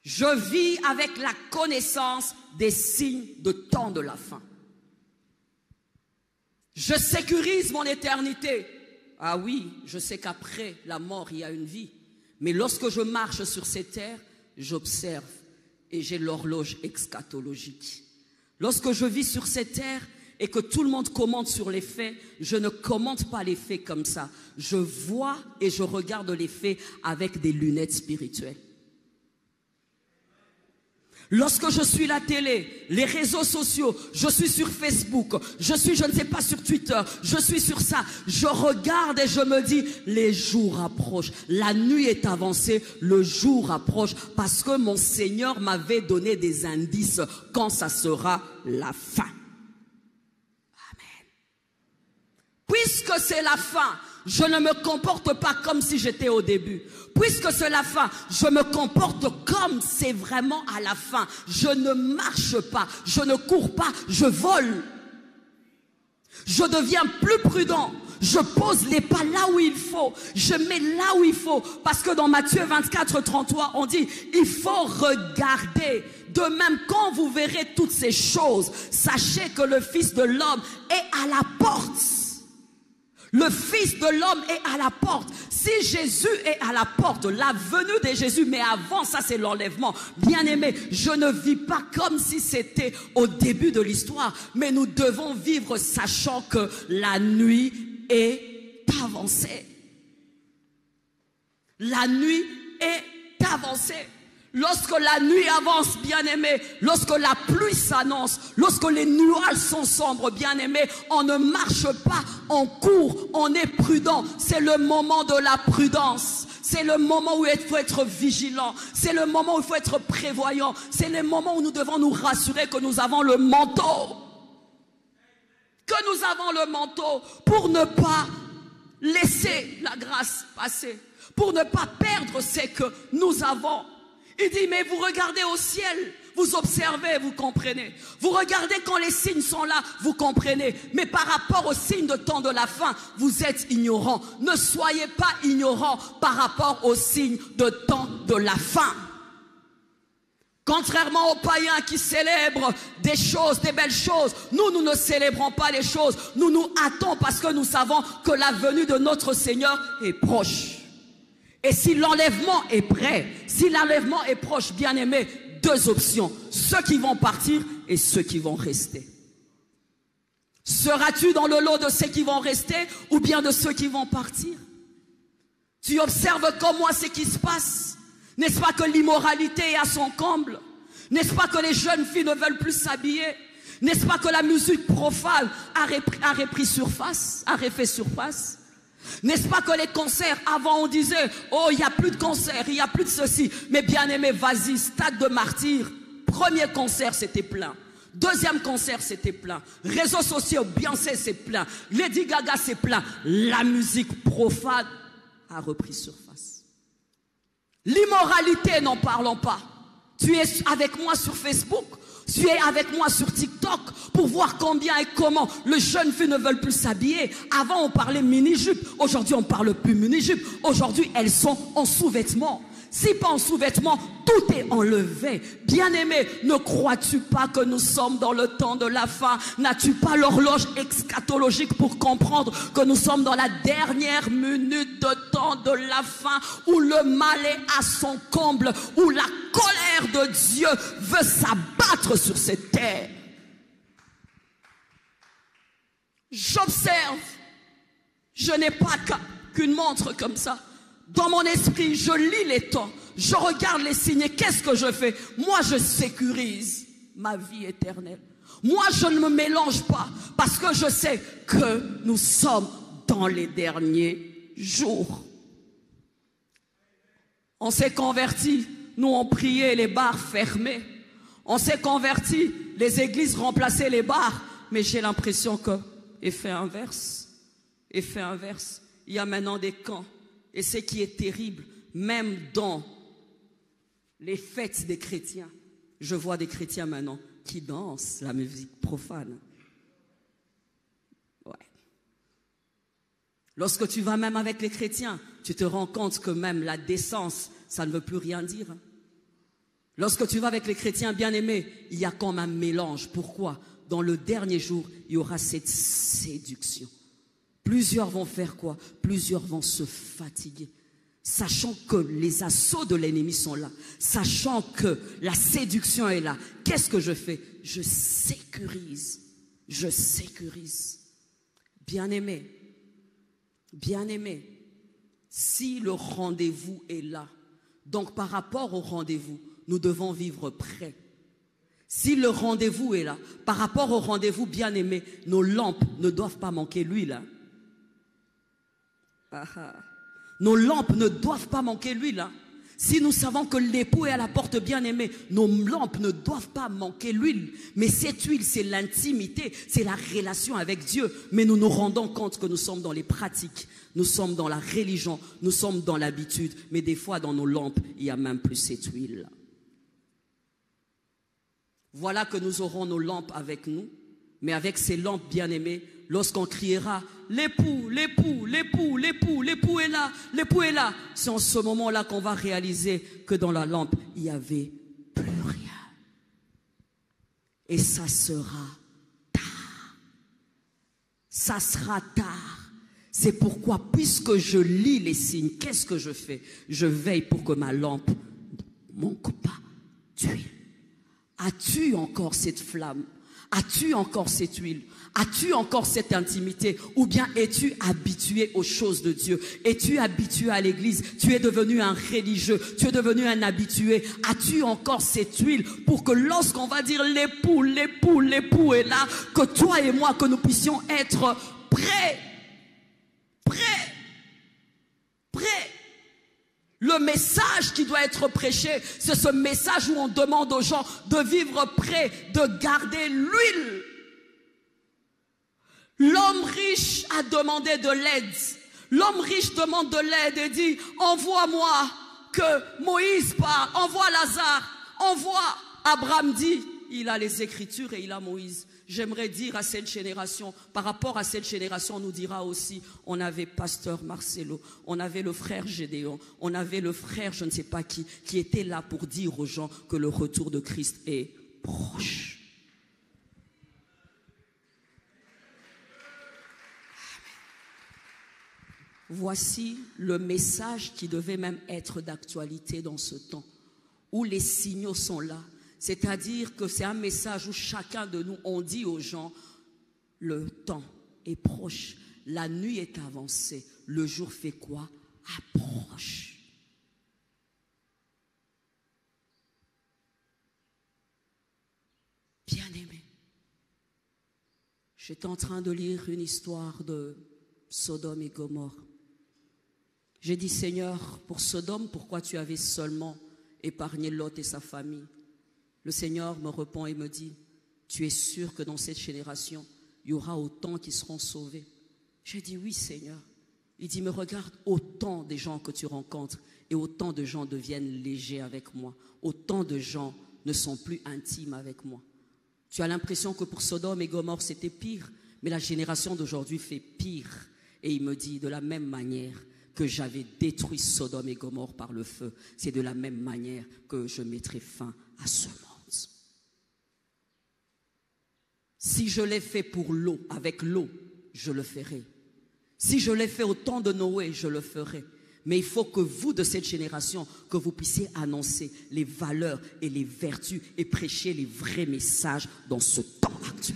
Je vis avec la connaissance des signes de temps de la fin. Je sécurise mon éternité. Ah oui, je sais qu'après la mort, il y a une vie. Mais lorsque je marche sur ces terres, j'observe et j'ai l'horloge eschatologique. Lorsque je vis sur ces terres et que tout le monde commente sur les faits, je ne commente pas les faits comme ça. Je vois et je regarde les faits avec des lunettes spirituelles. Lorsque je suis la télé, les réseaux sociaux, je suis sur Facebook, je ne sais pas, sur Twitter, je suis sur ça, je regarde et je me dis, les jours approchent, la nuit est avancée, le jour approche, parce que mon Seigneur m'avait donné des indices quand ça sera la fin. Amen. Puisque c'est la fin, je ne me comporte pas comme si j'étais au début. Puisque c'est la fin, je me comporte comme c'est vraiment à la fin. Je ne marche pas, je ne cours pas, je vole. Je deviens plus prudent. Je pose les pas là où il faut. Je mets là où il faut. Parce que dans Matthieu 24, 33, on dit, il faut regarder. De même, quand vous verrez toutes ces choses, sachez que le Fils de l'homme est à la porte. Le Fils de l'homme est à la porte. Si Jésus est à la porte, la venue de Jésus, mais avant ça c'est l'enlèvement. Bien aimé, je ne vis pas comme si c'était au début de l'histoire, mais nous devons vivre sachant que la nuit est avancée. La nuit est avancée. Lorsque la nuit avance, bien-aimé, lorsque la pluie s'annonce, lorsque les nuages sont sombres, bien-aimé, on ne marche pas, on court, on est prudent. C'est le moment de la prudence. C'est le moment où il faut être vigilant. C'est le moment où il faut être prévoyant. C'est le moment où nous devons nous rassurer que nous avons le manteau. Que nous avons le manteau pour ne pas laisser la grâce passer. Pour ne pas perdre ce que nous avons. Il dit, mais vous regardez au ciel, vous observez, vous comprenez. Vous regardez quand les signes sont là, vous comprenez. Mais par rapport aux signes de temps de la fin, vous êtes ignorants. Ne soyez pas ignorants par rapport aux signes de temps de la fin. Contrairement aux païens qui célèbrent des choses, des belles choses, nous ne célébrons pas les choses. Nous nous hâtons parce que nous savons que la venue de notre Seigneur est proche. Et si l'enlèvement est prêt, si l'enlèvement est proche, bien aimé, deux options. Ceux qui vont partir et ceux qui vont rester. Seras-tu dans le lot de ceux qui vont rester ou bien de ceux qui vont partir? Tu observes comme moi ce qui se passe. N'est-ce pas que l'immoralité est à son comble? N'est-ce pas que les jeunes filles ne veulent plus s'habiller? N'est-ce pas que la musique profane a refait surface? N'est-ce pas que les concerts, avant on disait, oh il n'y a plus de concerts, il n'y a plus de ceci. Mais bien aimé, vas-y, Stade de Martyrs, premier concert c'était plein. Deuxième concert c'était plein. Réseaux sociaux, Beyoncé c'est plein. Lady Gaga c'est plein. La musique profane a repris surface. L'immoralité, n'en parlons pas. Tu es avec moi sur Facebook. Tu es avec moi sur TikTok pour voir combien et comment les jeunes filles ne veulent plus s'habiller. Avant, on parlait mini-jupe. Aujourd'hui, on ne parle plus mini-jupe. Aujourd'hui, elles sont en sous-vêtements. Si pas en sous-vêtements, tout est enlevé. Bien-aimé, ne crois-tu pas que nous sommes dans le temps de la fin? N'as-tu pas l'horloge eschatologique pour comprendre que nous sommes dans la dernière minute de temps de la fin où le mal est à son comble, où la colère de Dieu veut s'abattre sur cette terre? J'observe. Je n'ai pas qu'une montre comme ça. Dans mon esprit, je lis les temps, je regarde les signes. Qu'est-ce que je fais? Moi, je sécurise ma vie éternelle. Moi, je ne me mélange pas parce que je sais que nous sommes dans les derniers jours. On s'est convertis, nous on priait les bars fermés. On s'est convertis, les églises remplaçaient les bars. Mais j'ai l'impression que, effet inverse, il y a maintenant des camps. Et ce qui est terrible, même dans les fêtes des chrétiens, je vois des chrétiens maintenant qui dansent la musique profane. Ouais. Lorsque tu vas même avec les chrétiens, tu te rends compte que même la décence, ça ne veut plus rien dire. Lorsque tu vas avec les chrétiens bien-aimés, il y a comme un mélange. Pourquoi? Dans le dernier jour, il y aura cette séduction. Plusieurs vont faire quoi? Plusieurs vont se fatiguer. Sachant que les assauts de l'ennemi sont là. Sachant que la séduction est là. Qu'est-ce que je fais? Je sécurise. Je sécurise. Bien-aimé, bien-aimé, si le rendez-vous est là, donc par rapport au rendez-vous, nous devons vivre prêts. Si le rendez-vous est là, par rapport au rendez-vous, bien-aimé, nos lampes ne doivent pas manquer l'huile. Nos lampes ne doivent pas manquer l'huile. Si nous savons que l'époux est à la porte, bien-aimé, nos lampes ne doivent pas manquer l'huile. Mais cette huile, c'est l'intimité, c'est la relation avec Dieu. Mais nous nous rendons compte que nous sommes dans les pratiques, nous sommes dans la religion, nous sommes dans l'habitude. Mais des fois, dans nos lampes, il n'y a même plus cette huile. Voilà que nous aurons nos lampes avec nous. Mais avec ces lampes, bien-aimées, lorsqu'on criera « L'époux, l'époux, l'époux, l'époux, l'époux est là, l'époux est là », c'est en ce moment-là qu'on va réaliser que dans la lampe, il n'y avait plus rien. Et ça sera tard. Ça sera tard. C'est pourquoi, puisque je lis les signes, qu'est-ce que je fais? Je veille pour que ma lampe ne manque pas d'huile. As-tu encore cette flamme? As-tu encore cette huile? As-tu encore cette intimité? Ou bien es-tu habitué aux choses de Dieu? Es-tu habitué à l'église? Tu es devenu un religieux, tu es devenu un habitué. As-tu encore cette huile pour que lorsqu'on va dire l'époux, l'époux, l'époux est là, que toi et moi, que nous puissions être prêts? Prêts? Prêts? Le message qui doit être prêché, c'est ce message où on demande aux gens de vivre prêts, de garder l'huile. L'homme riche a demandé de l'aide. L'homme riche demande de l'aide et dit, envoie-moi que Moïse part, envoie Lazare, envoie. Abraham dit, il a les Écritures et il a Moïse. J'aimerais dire à cette génération, par rapport à cette génération, on nous dira aussi, on avait pasteur Marcelo, on avait le frère Gédéon, on avait le frère je ne sais pas qui était là pour dire aux gens que le retour de Christ est proche. Voici le message qui devait même être d'actualité dans ce temps, où les signaux sont là. C'est-à-dire que c'est un message où chacun de nous, on dit aux gens, le temps est proche, la nuit est avancée, le jour fait quoi? Approche. Bien-aimé, j'étais en train de lire une histoire de Sodome et Gomorrhe. J'ai dit, Seigneur, pour Sodome, pourquoi tu avais seulement épargné Lot et sa famille? Le Seigneur me répond et me dit, tu es sûr que dans cette génération, il y aura autant qui seront sauvés? J'ai dit, oui Seigneur. Il dit, mais regarde, autant des gens que tu rencontres et autant de gens deviennent légers avec moi. Autant de gens ne sont plus intimes avec moi. Tu as l'impression que pour Sodome et Gomorrhe, c'était pire, mais la génération d'aujourd'hui fait pire. Et il me dit, de la même manière que j'avais détruit Sodome et Gomorrhe par le feu, c'est de la même manière que je mettrai fin à ce monde. Si je l'ai fait pour l'eau, avec l'eau, je le ferai. Si je l'ai fait au temps de Noé, je le ferai. Mais il faut que vous, de cette génération, que vous puissiez annoncer les valeurs et les vertus et prêcher les vrais messages dans ce temps actuel.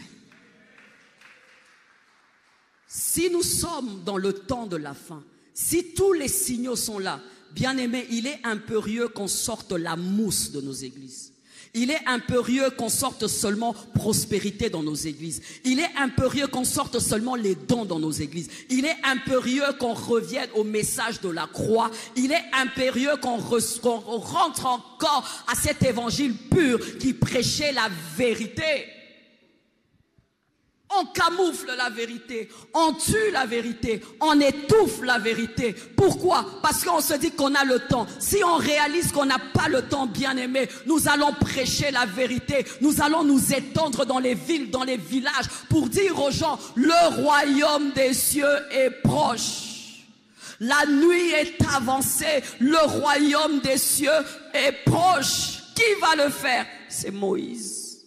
Si nous sommes dans le temps de la fin, si tous les signaux sont là, bien aimé, il est impérieux qu'on sorte la mousse de nos églises. Il est impérieux qu'on sorte seulement prospérité dans nos églises. Il est impérieux qu'on sorte seulement les dons dans nos églises. Il est impérieux qu'on revienne au message de la croix. Il est impérieux qu'on rentre encore à cet évangile pur qui prêchait la vérité. On camoufle la vérité, on tue la vérité, on étouffe la vérité. Pourquoi? Parce qu'on se dit qu'on a le temps. Si on réalise qu'on n'a pas le temps, bien aimé, nous allons prêcher la vérité. Nous allons nous étendre dans les villes, dans les villages pour dire aux gens, le royaume des cieux est proche. La nuit est avancée, le royaume des cieux est proche. Qui va le faire? C'est Moïse.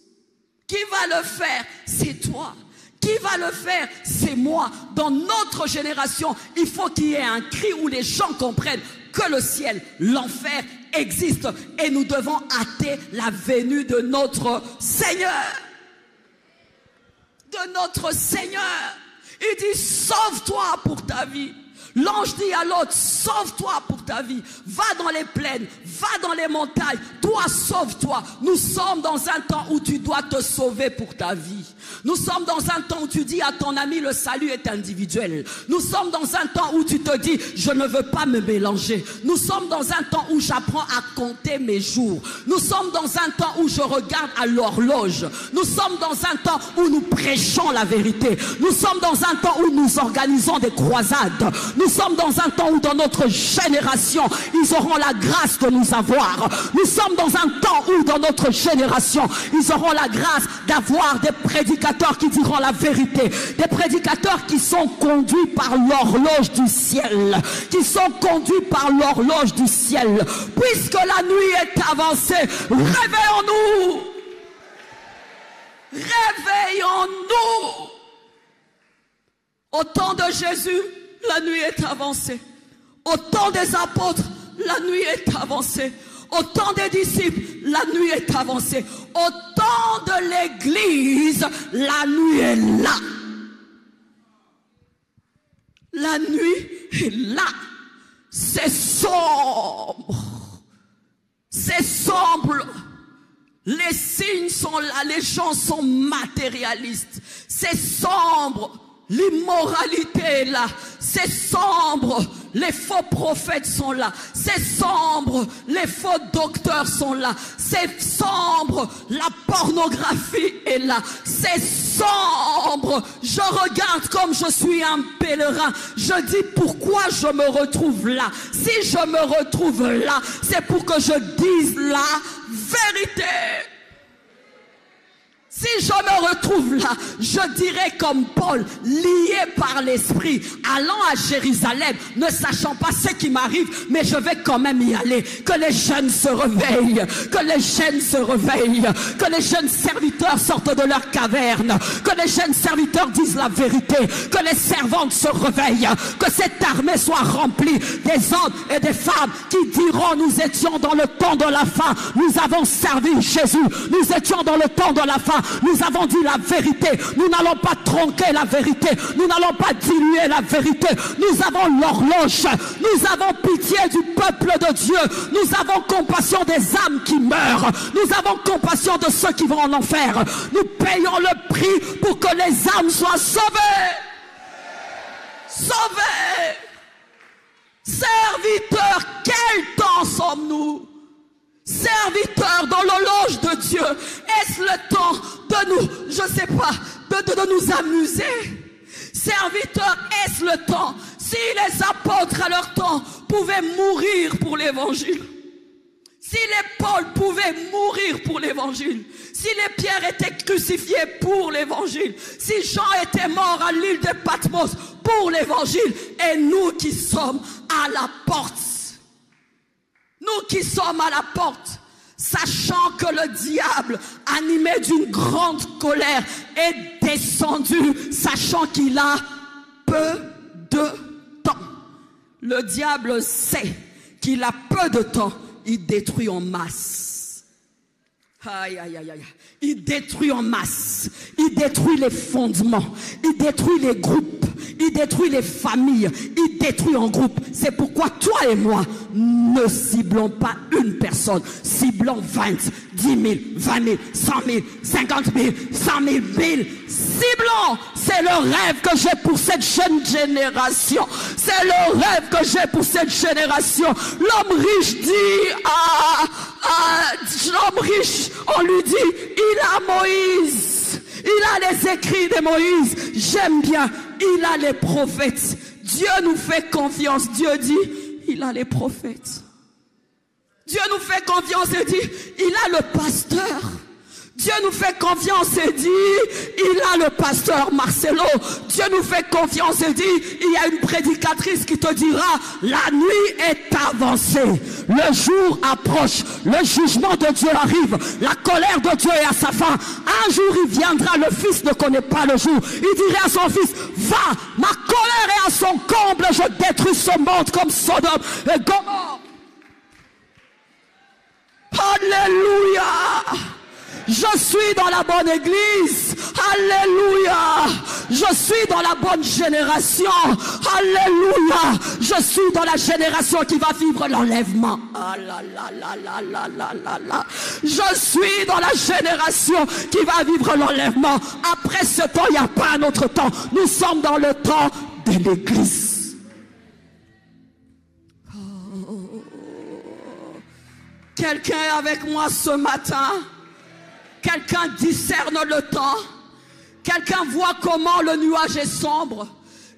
Qui va le faire? C'est toi. Qui va le faire? C'est moi. Dans notre génération, il faut qu'il y ait un cri où les gens comprennent que le ciel, l'enfer existe et nous devons hâter la venue de notre Seigneur. De notre Seigneur. Il dit, sauve-toi pour ta vie. L'ange dit à l'autre, sauve-toi pour ta vie. Va dans les plaines, va dans les montagnes. Toi, sauve-toi. Nous sommes dans un temps où tu dois te sauver pour ta vie. Nous sommes dans un temps où tu dis à ton ami, le salut est individuel. Nous sommes dans un temps où tu te dis, je ne veux pas me mélanger. Nous sommes dans un temps où j'apprends à compter mes jours. Nous sommes dans un temps où je regarde à l'horloge. Nous sommes dans un temps où nous prêchons la vérité. Nous sommes dans un temps où nous organisons des croisades. Nous sommes dans un temps où dans notre génération, ils auront la grâce de nous avoir. Nous sommes dans un temps où dans notre génération, ils auront la grâce d'avoir des prédicateurs qui diront la vérité. Des prédicateurs qui sont conduits par l'horloge du ciel. Qui sont conduits par l'horloge du ciel. Puisque la nuit est avancée, réveillons-nous. Réveillons-nous. Au temps de Jésus, la nuit est avancée. Au temps des apôtres, la nuit est avancée. Au temps des disciples, la nuit est avancée. Au temps de l'église, la nuit est là. La nuit est là. C'est sombre. C'est sombre. Les signes sont là. Les gens sont matérialistes. C'est sombre. L'immoralité est là, c'est sombre, les faux prophètes sont là, c'est sombre, les faux docteurs sont là, c'est sombre, la pornographie est là, c'est sombre. Je regarde comme je suis un pèlerin, je dis pourquoi je me retrouve là. Si je me retrouve là, c'est pour que je dise la vérité. Si je me retrouve là, je dirais comme Paul, lié par l'esprit, allant à Jérusalem, ne sachant pas ce qui m'arrive, mais je vais quand même y aller. Que les jeunes se réveillent, que les jeunes se réveillent, que les jeunes serviteurs sortent de leur caverne, que les jeunes serviteurs disent la vérité, que les servantes se réveillent, que cette armée soit remplie des hommes et des femmes qui diront, nous étions dans le temps de la fin, nous avons servi Jésus, nous étions dans le temps de la fin, nous avons dit la vérité, nous n'allons pas tronquer la vérité, nous n'allons pas diluer la vérité, nous avons l'horloge, nous avons pitié du peuple de Dieu, nous avons compassion des âmes qui meurent, nous avons compassion de ceux qui vont en enfer, nous payons le prix pour que les âmes soient sauvées. Sauvées. Serviteurs, quel temps sommes-nous? Serviteurs dans l'horloge de Dieu, est-ce le temps de nous, je ne sais pas, de nous amuser? Serviteurs, est-ce le temps? Si les apôtres à leur temps pouvaient mourir pour l'évangile, si les Paul pouvaient mourir pour l'évangile, si les Pierre étaient crucifiés pour l'évangile, si Jean était mort à l'île de Patmos pour l'évangile, et nous qui sommes à la porte, nous qui sommes à la porte, sachant que le diable, animé d'une grande colère, est descendu, sachant qu'il a peu de temps. Le diable sait qu'il a peu de temps, il détruit en masse. Aïe, aïe, aïe, aïe. Il détruit en masse, il détruit les fondements, il détruit les groupes, il détruit les familles, il détruit en groupe. C'est pourquoi toi et moi, ne ciblons pas une personne, ciblons 20, 10 000, 20 000, 100 000, 50 000, 100 000, 1000. Ciblons, c'est le rêve que j'ai pour cette jeune génération. C'est le rêve que j'ai pour cette génération. L'homme riche dit l'homme riche, on lui dit, il a Moïse, il a les écrits de Moïse, j'aime bien, il a les prophètes. Dieu nous fait confiance. Dieu dit, il a les prophètes. Dieu nous fait confiance et dit, il a le pasteur. Dieu nous fait confiance et dit, il a le pasteur Marcelo. Dieu nous fait confiance et dit, il y a une prédicatrice qui te dira, la nuit est avancée, le jour approche, le jugement de Dieu arrive, la colère de Dieu est à sa fin. Un jour il viendra, le fils ne connaît pas le jour. Il dirait à son fils, va, ma colère est à son comble, je détruis ce monde comme Sodome et Gomorrhe. Alléluia. Je suis dans la bonne église. Alléluia. Je suis dans la bonne génération. Alléluia. Je suis dans la génération qui va vivre l'enlèvement. Ah là là là là là là là là. Je suis dans la génération qui va vivre l'enlèvement. Après ce temps, il n'y a pas un autre temps. Nous sommes dans le temps de l'église. Oh. Quelqu'un est avec moi ce matin? Quelqu'un discerne le temps. Quelqu'un voit comment le nuage est sombre.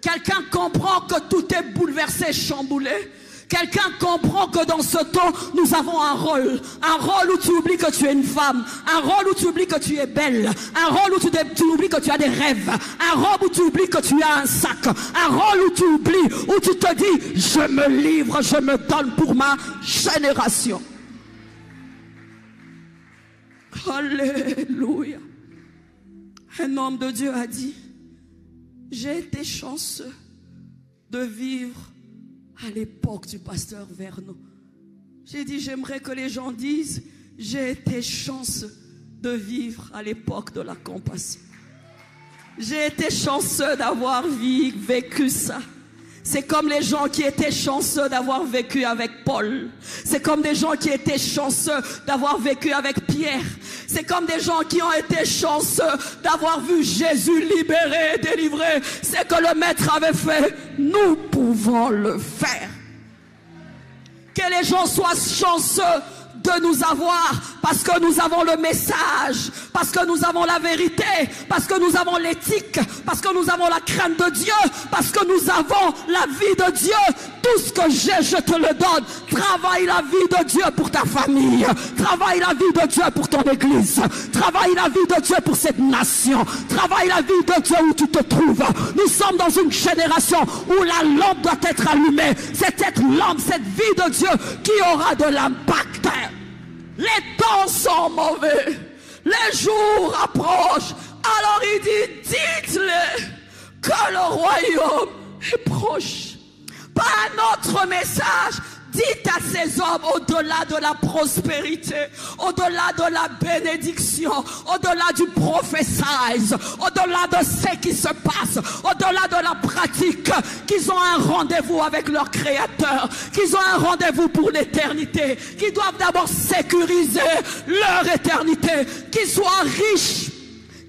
Quelqu'un comprend que tout est bouleversé, chamboulé. Quelqu'un comprend que dans ce temps, nous avons un rôle. Un rôle où tu oublies que tu es une femme. Un rôle où tu oublies que tu es belle. Un rôle où tu oublies que tu as des rêves. Un rôle où tu oublies que tu as un sac. Un rôle où tu oublies, où tu te dis, je me livre, je me donne pour ma génération. Alléluia. Un homme de Dieu a dit, j'ai été chanceux de vivre à l'époque du pasteur Vernon. J'ai dit, j'aimerais que les gens disent, j'ai été chanceux de vivre à l'époque de la compassion. J'ai été chanceux d'avoir vécu ça. C'est comme les gens qui étaient chanceux d'avoir vécu avec Paul. C'est comme des gens qui étaient chanceux d'avoir vécu avec Pierre. C'est comme des gens qui ont été chanceux d'avoir vu Jésus libéré, délivré. C'est que le Maître avait fait. Nous pouvons le faire. Que les gens soient chanceux de nous avoir, parce que nous avons le message, parce que nous avons la vérité, parce que nous avons l'éthique, parce que nous avons la crainte de Dieu, parce que nous avons la vie de Dieu. Tout ce que j'ai, je te le donne. Travaille la vie de Dieu pour ta famille, travaille la vie de Dieu pour ton église, travaille la vie de Dieu pour cette nation, travaille la vie de Dieu où tu te trouves. Nous sommes dans une génération où la lampe doit être allumée. C'est cette lampe, cette vie de Dieu qui aura de l'impact. Les temps sont mauvais, les jours approchent. Alors il dit, dites-le que le royaume est proche. Pas un autre message. Dites à ces hommes, au-delà de la prospérité, au-delà de la bénédiction, au-delà du prophétise, au-delà de ce qui se passe, au-delà de la pratique, qu'ils ont un rendez-vous avec leur Créateur, qu'ils ont un rendez-vous pour l'éternité, qu'ils doivent d'abord sécuriser leur éternité, qu'ils soient riches,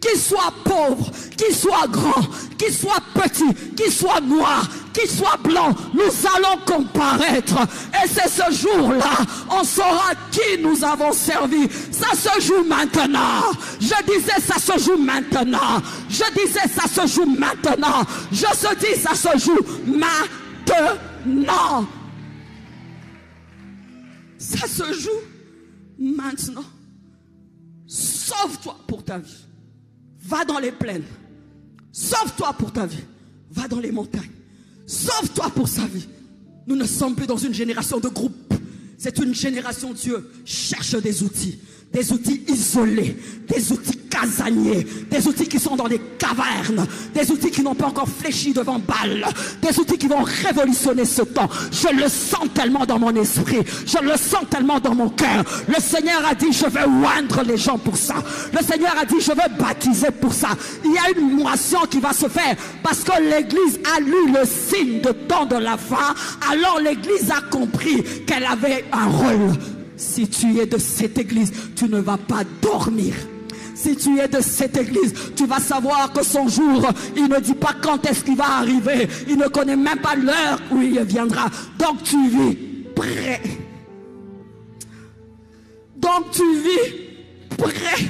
qu'ils soient pauvres, qu'ils soient grands, qu'ils soient petits, qu'ils soient noirs, qu'ils soient blancs, nous allons comparaître. Et c'est ce jour-là, on saura qui nous avons servi. Ça se joue maintenant. Je disais, ça se joue maintenant. Je disais, ça se joue maintenant. Je se dis, ça se joue maintenant. Ça se joue maintenant. Sauve-toi pour ta vie. Va dans les plaines. Sauve-toi pour ta vie. Va dans les montagnes. Sauve-toi pour sa vie. Nous ne sommes plus dans une génération de groupe. C'est une génération, Dieu cherche des outils isolés, des outils casaniers, des outils qui sont dans des cavernes, des outils qui n'ont pas encore fléchi devant Baal, des outils qui vont révolutionner ce temps. Je le sens tellement dans mon esprit, je le sens tellement dans mon cœur. Le Seigneur a dit, je vais oindre les gens pour ça. Le Seigneur a dit, je vais baptiser pour ça. Il y a une moisson qui va se faire parce que l'Église a lu le signe de temps de la fin. Alors l'Église a compris qu'elle avait un rôle. Si tu es de cette église, tu ne vas pas dormir. Si tu es de cette église, tu vas savoir que son jour, il ne dit pas quand est-ce qu'il va arriver. Il ne connaît même pas l'heure où il viendra. Donc tu vis prêt. Donc tu vis prêt.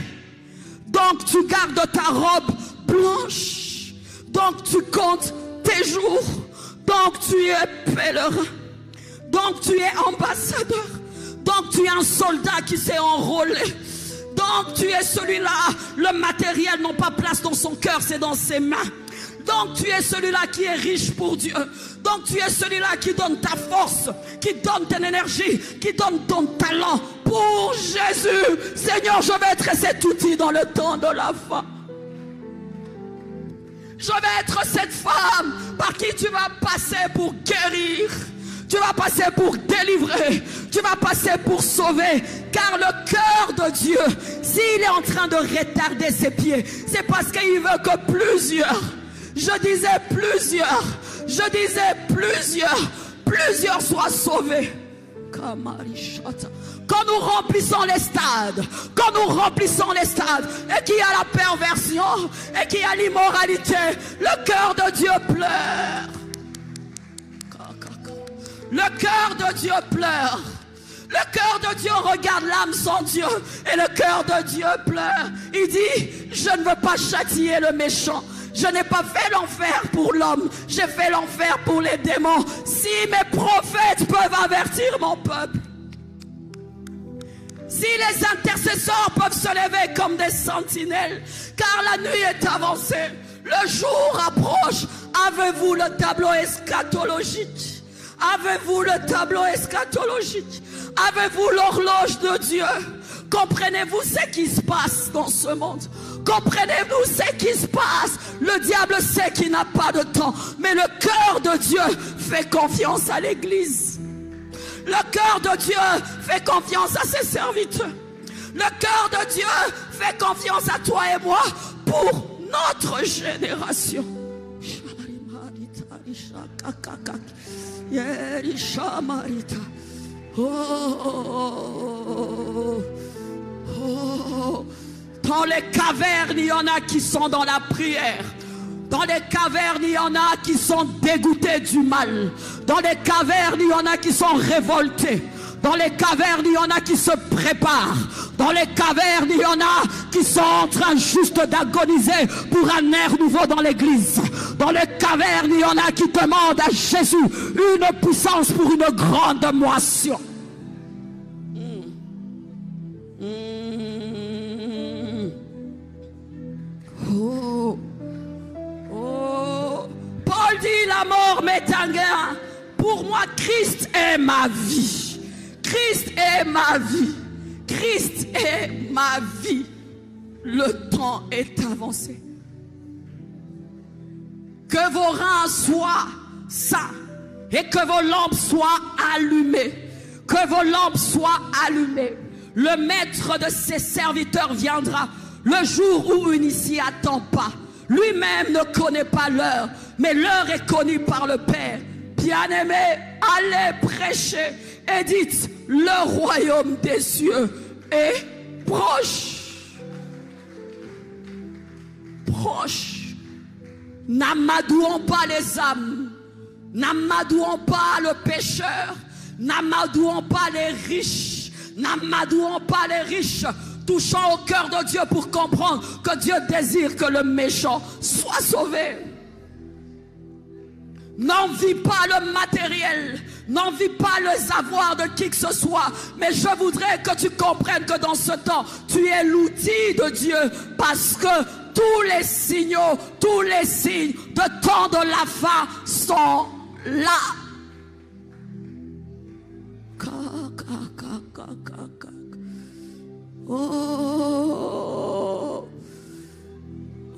Donc tu gardes ta robe blanche. Donc tu comptes tes jours. Donc tu es pèlerin. Donc tu es ambassadeur. Donc tu es un soldat qui s'est enrôlé. Donc Donc tu es celui-là, le matériel n'a pas place dans son cœur, c'est dans ses mains. Donc tu es celui-là qui est riche pour Dieu. Donc tu es celui-là qui donne ta force, qui donne ton énergie, qui donne ton talent pour Jésus. Seigneur, je vais être cet outil dans le temps de la fin. Je vais être cette femme par qui tu vas passer pour guérir. Tu vas passer pour délivrer. Tu vas passer pour sauver. Car le cœur de Dieu, s'il est en train de retarder ses pieds, c'est parce qu'il veut que plusieurs, plusieurs soient sauvés. Quand nous remplissons les stades, et qu'il y a la perversion, et qu'il y a l'immoralité, le cœur de Dieu pleure. Le cœur de Dieu pleure. Le cœur de Dieu regarde l'âme sans Dieu, et le cœur de Dieu pleure. Il dit, je ne veux pas châtier le méchant. Je n'ai pas fait l'enfer pour l'homme, j'ai fait l'enfer pour les démons. Si mes prophètes peuvent avertir mon peuple, si les intercesseurs peuvent se lever comme des sentinelles, car la nuit est avancée, le jour approche, avez-vous le tableau eschatologique? Avez-vous le tableau eschatologique? Avez-vous l'horloge de Dieu? Comprenez-vous ce qui se passe dans ce monde? Comprenez-vous ce qui se passe? Le diable sait qu'il n'a pas de temps, mais le cœur de Dieu fait confiance à l'église. Le cœur de Dieu fait confiance à ses serviteurs. Le cœur de Dieu fait confiance à toi et moi pour notre génération. Dans les cavernes, il y en a qui sont dans la prière. Dans les cavernes, il y en a qui sont dégoûtés du mal. Dans les cavernes, il y en a qui sont révoltés. Dans les cavernes, il y en a qui se préparent. Dans les cavernes, il y en a qui sont en train juste d'agoniser pour un air nouveau dans l'église. Dans les cavernes, il y en a qui demandent à Jésus une puissance pour une grande moisson. Oh. Oh. Paul dit, la mort m'est un gain. Pour moi, Christ est ma vie. Christ est ma vie. Christ est ma vie. Le temps est avancé. Que vos reins soient sains et que vos lampes soient allumées. Que vos lampes soient allumées. Le maître de ses serviteurs viendra le jour où il n'y s'y attend pas. Lui-même ne connaît pas l'heure, mais l'heure est connue par le Père. Bien-aimés, allez prêcher et dites, le royaume des cieux est proche. Proche. N'amadouons pas les âmes. N'amadouons pas le pécheur. N'amadouons pas les riches. N'amadouons pas les riches. Touchons au cœur de Dieu pour comprendre que Dieu désire que le méchant soit sauvé. N'envie pas le matériel, n'envie pas les avoirs de qui que ce soit, mais je voudrais que tu comprennes que dans ce temps, tu es l'outil de Dieu, parce que tous les signaux, tous les signes de temps de la fin sont là. Oh,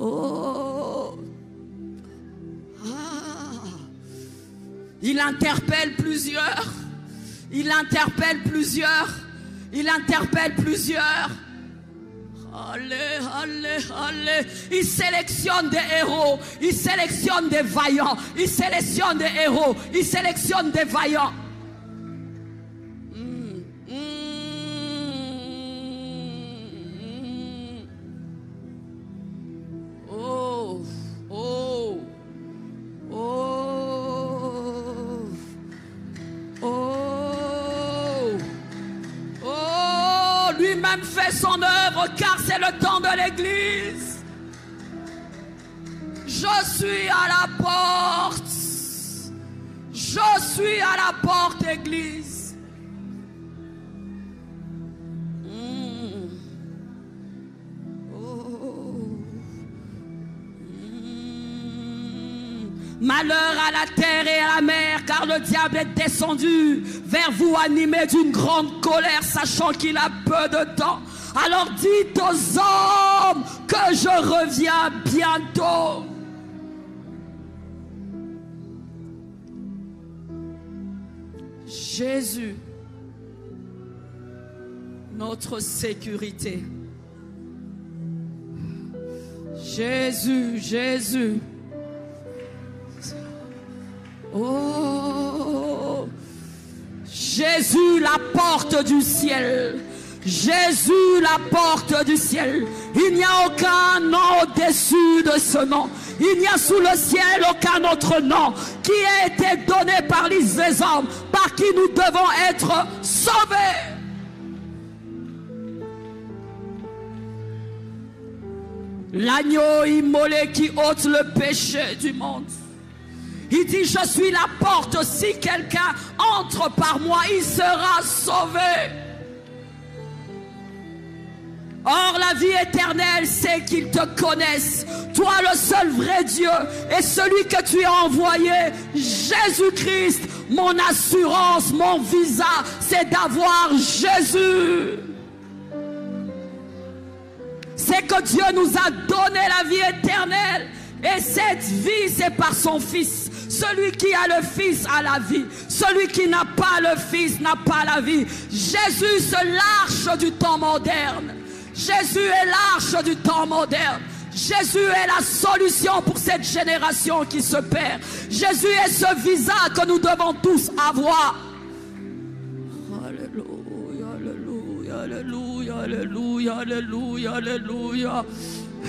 oh, ah. Il interpelle plusieurs. Il interpelle plusieurs. Il interpelle plusieurs. Allez, allez, allez. Il sélectionne des héros. Il sélectionne des vaillants. Il sélectionne des héros. Il sélectionne des vaillants. Fait son œuvre, car c'est le temps de l'église. Je suis à la porte. Je suis à la porte, église. malheur à la terre et à la mer, car le diable est descendu vers vous animé d'une grande colère, sachant qu'il a peu de temps. Alors dites aux hommes que je reviens bientôt. Jésus, notre sécurité. Jésus, Jésus. Oh, Jésus, la porte du ciel. Jésus, la porte du ciel. Il n'y a aucun nom au-dessus de ce nom. Il n'y a sous le ciel aucun autre nom qui a été donné par les hommes, par qui nous devons être sauvés. L'agneau immolé qui ôte le péché du monde. Il dit, je suis la porte, si quelqu'un entre par moi, il sera sauvé. Or, la vie éternelle, c'est qu'ils te connaissent, toi le seul vrai Dieu, et celui que tu as envoyé, Jésus-Christ. Mon assurance, mon visa, c'est d'avoir Jésus. C'est que Dieu nous a donné la vie éternelle, et cette vie, c'est par son Fils. Celui qui a le Fils a la vie. Celui qui n'a pas le Fils n'a pas la vie. Jésus, c'est l'arche du temps moderne. Jésus est l'arche du temps moderne. Jésus est la solution pour cette génération qui se perd. Jésus est ce visa que nous devons tous avoir. Alléluia, alléluia, alléluia, alléluia, alléluia, alléluia.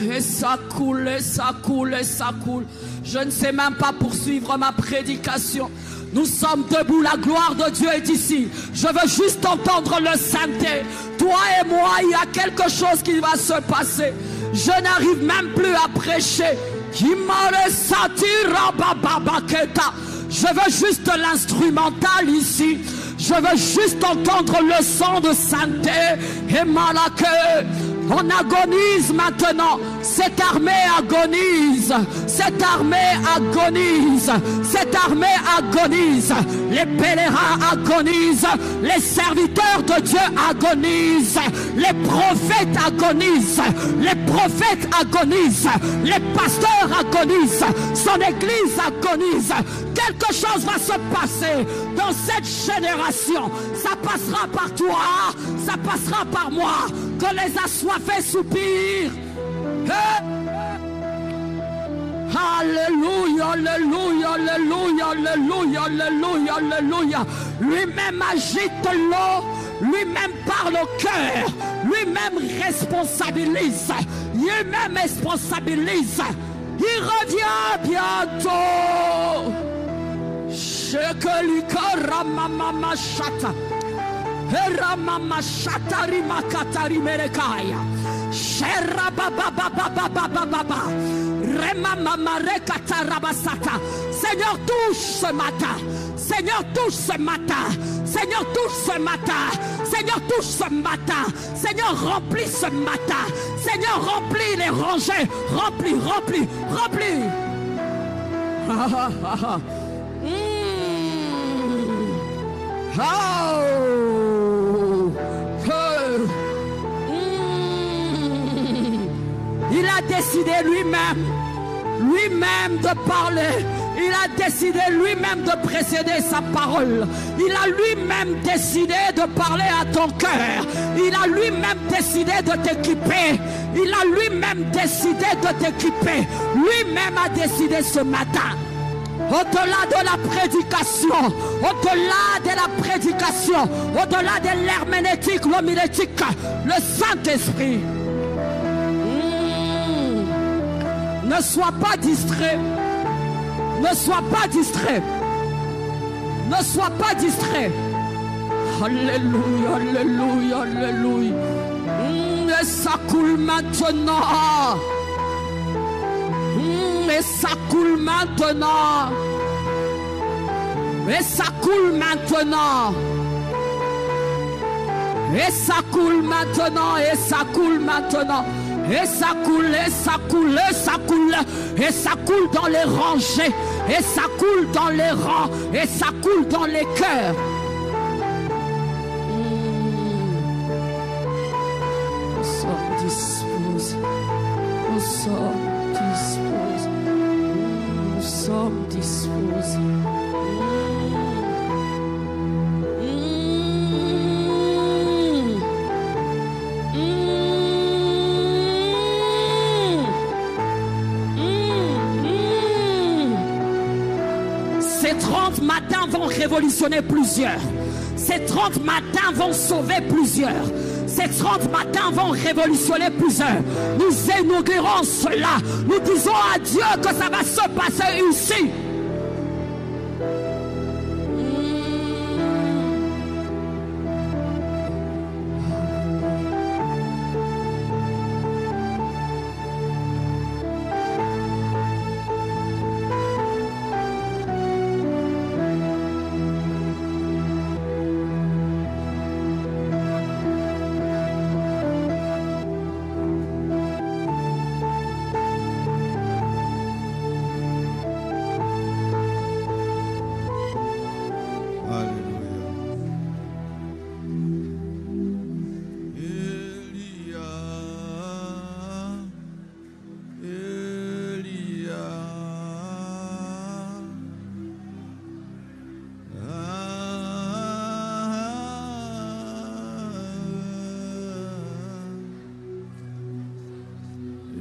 Et ça coule, et ça coule, et ça coule. Je ne sais même pas poursuivre ma prédication. Nous sommes debout, la gloire de Dieu est ici. Je veux juste entendre le sainteté. Toi et moi, il y a quelque chose qui va se passer. Je n'arrive même plus à prêcher. Je veux juste l'instrumental ici. Je veux juste entendre le son de sainteté. Et malake. On agonise maintenant. Cette armée agonise. Cette armée agonise. Cette armée agonise. Les pèlerins agonisent. Les serviteurs de Dieu agonisent. Les prophètes agonisent. Les prophètes agonisent. Les pasteurs agonisent. Son église agonise. Quelque chose va se passer dans cette génération. Ça passera par toi. Ça passera par moi. Que les assoiffés soupirent. Alléluia, alléluia, alléluia, alléluia, alléluia, alléluia. Lui-même agite l'eau, lui-même parle au cœur, lui-même responsabilise, lui-même responsabilise. Il revient bientôt. Shekelika ramamama shata. Ramama shata rimakatari merekaya. Shera baba baba baba baba. Remamama rekata rabasata. Seigneur, touche ce matin. Seigneur, touche ce matin. Seigneur, touche ce matin. Seigneur, touche ce matin. Seigneur, remplis ce matin. Seigneur, remplis les rangées. Remplis, remplis, remplis. Il a décidé lui-même de parler. Il a décidé lui-même de précéder sa parole. Il a lui-même décidé de parler à ton cœur. Il a lui-même décidé de t'équiper. Il a lui-même décidé de t'équiper. Lui-même a décidé ce matin. Au-delà de la prédication, au-delà de la prédication, au-delà de l'herméneutique, l'homilétique, le Saint-Esprit. Ne sois pas distrait. Ne sois pas distrait. Ne sois pas distrait. Alléluia, alléluia, alléluia. Et ça coule maintenant. Et ça coule maintenant. Et ça coule maintenant. Et ça coule maintenant. Et ça coule maintenant. Et ça coule, et ça coule, et ça coule, et ça coule dans les rangées, et ça coule dans les rangs, et ça coule dans les cœurs. Nous sommes disposés, nous sommes disposés, nous sommes disposés. Ces 30 matins vont révolutionner plusieurs. Ces 30 matins vont sauver plusieurs. Ces 30 matins vont révolutionner plusieurs. Nous inaugurons cela. Nous disons à Dieu que ça va se passer ici.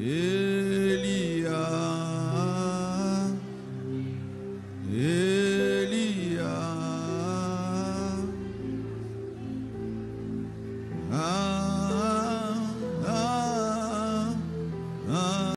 Yeah.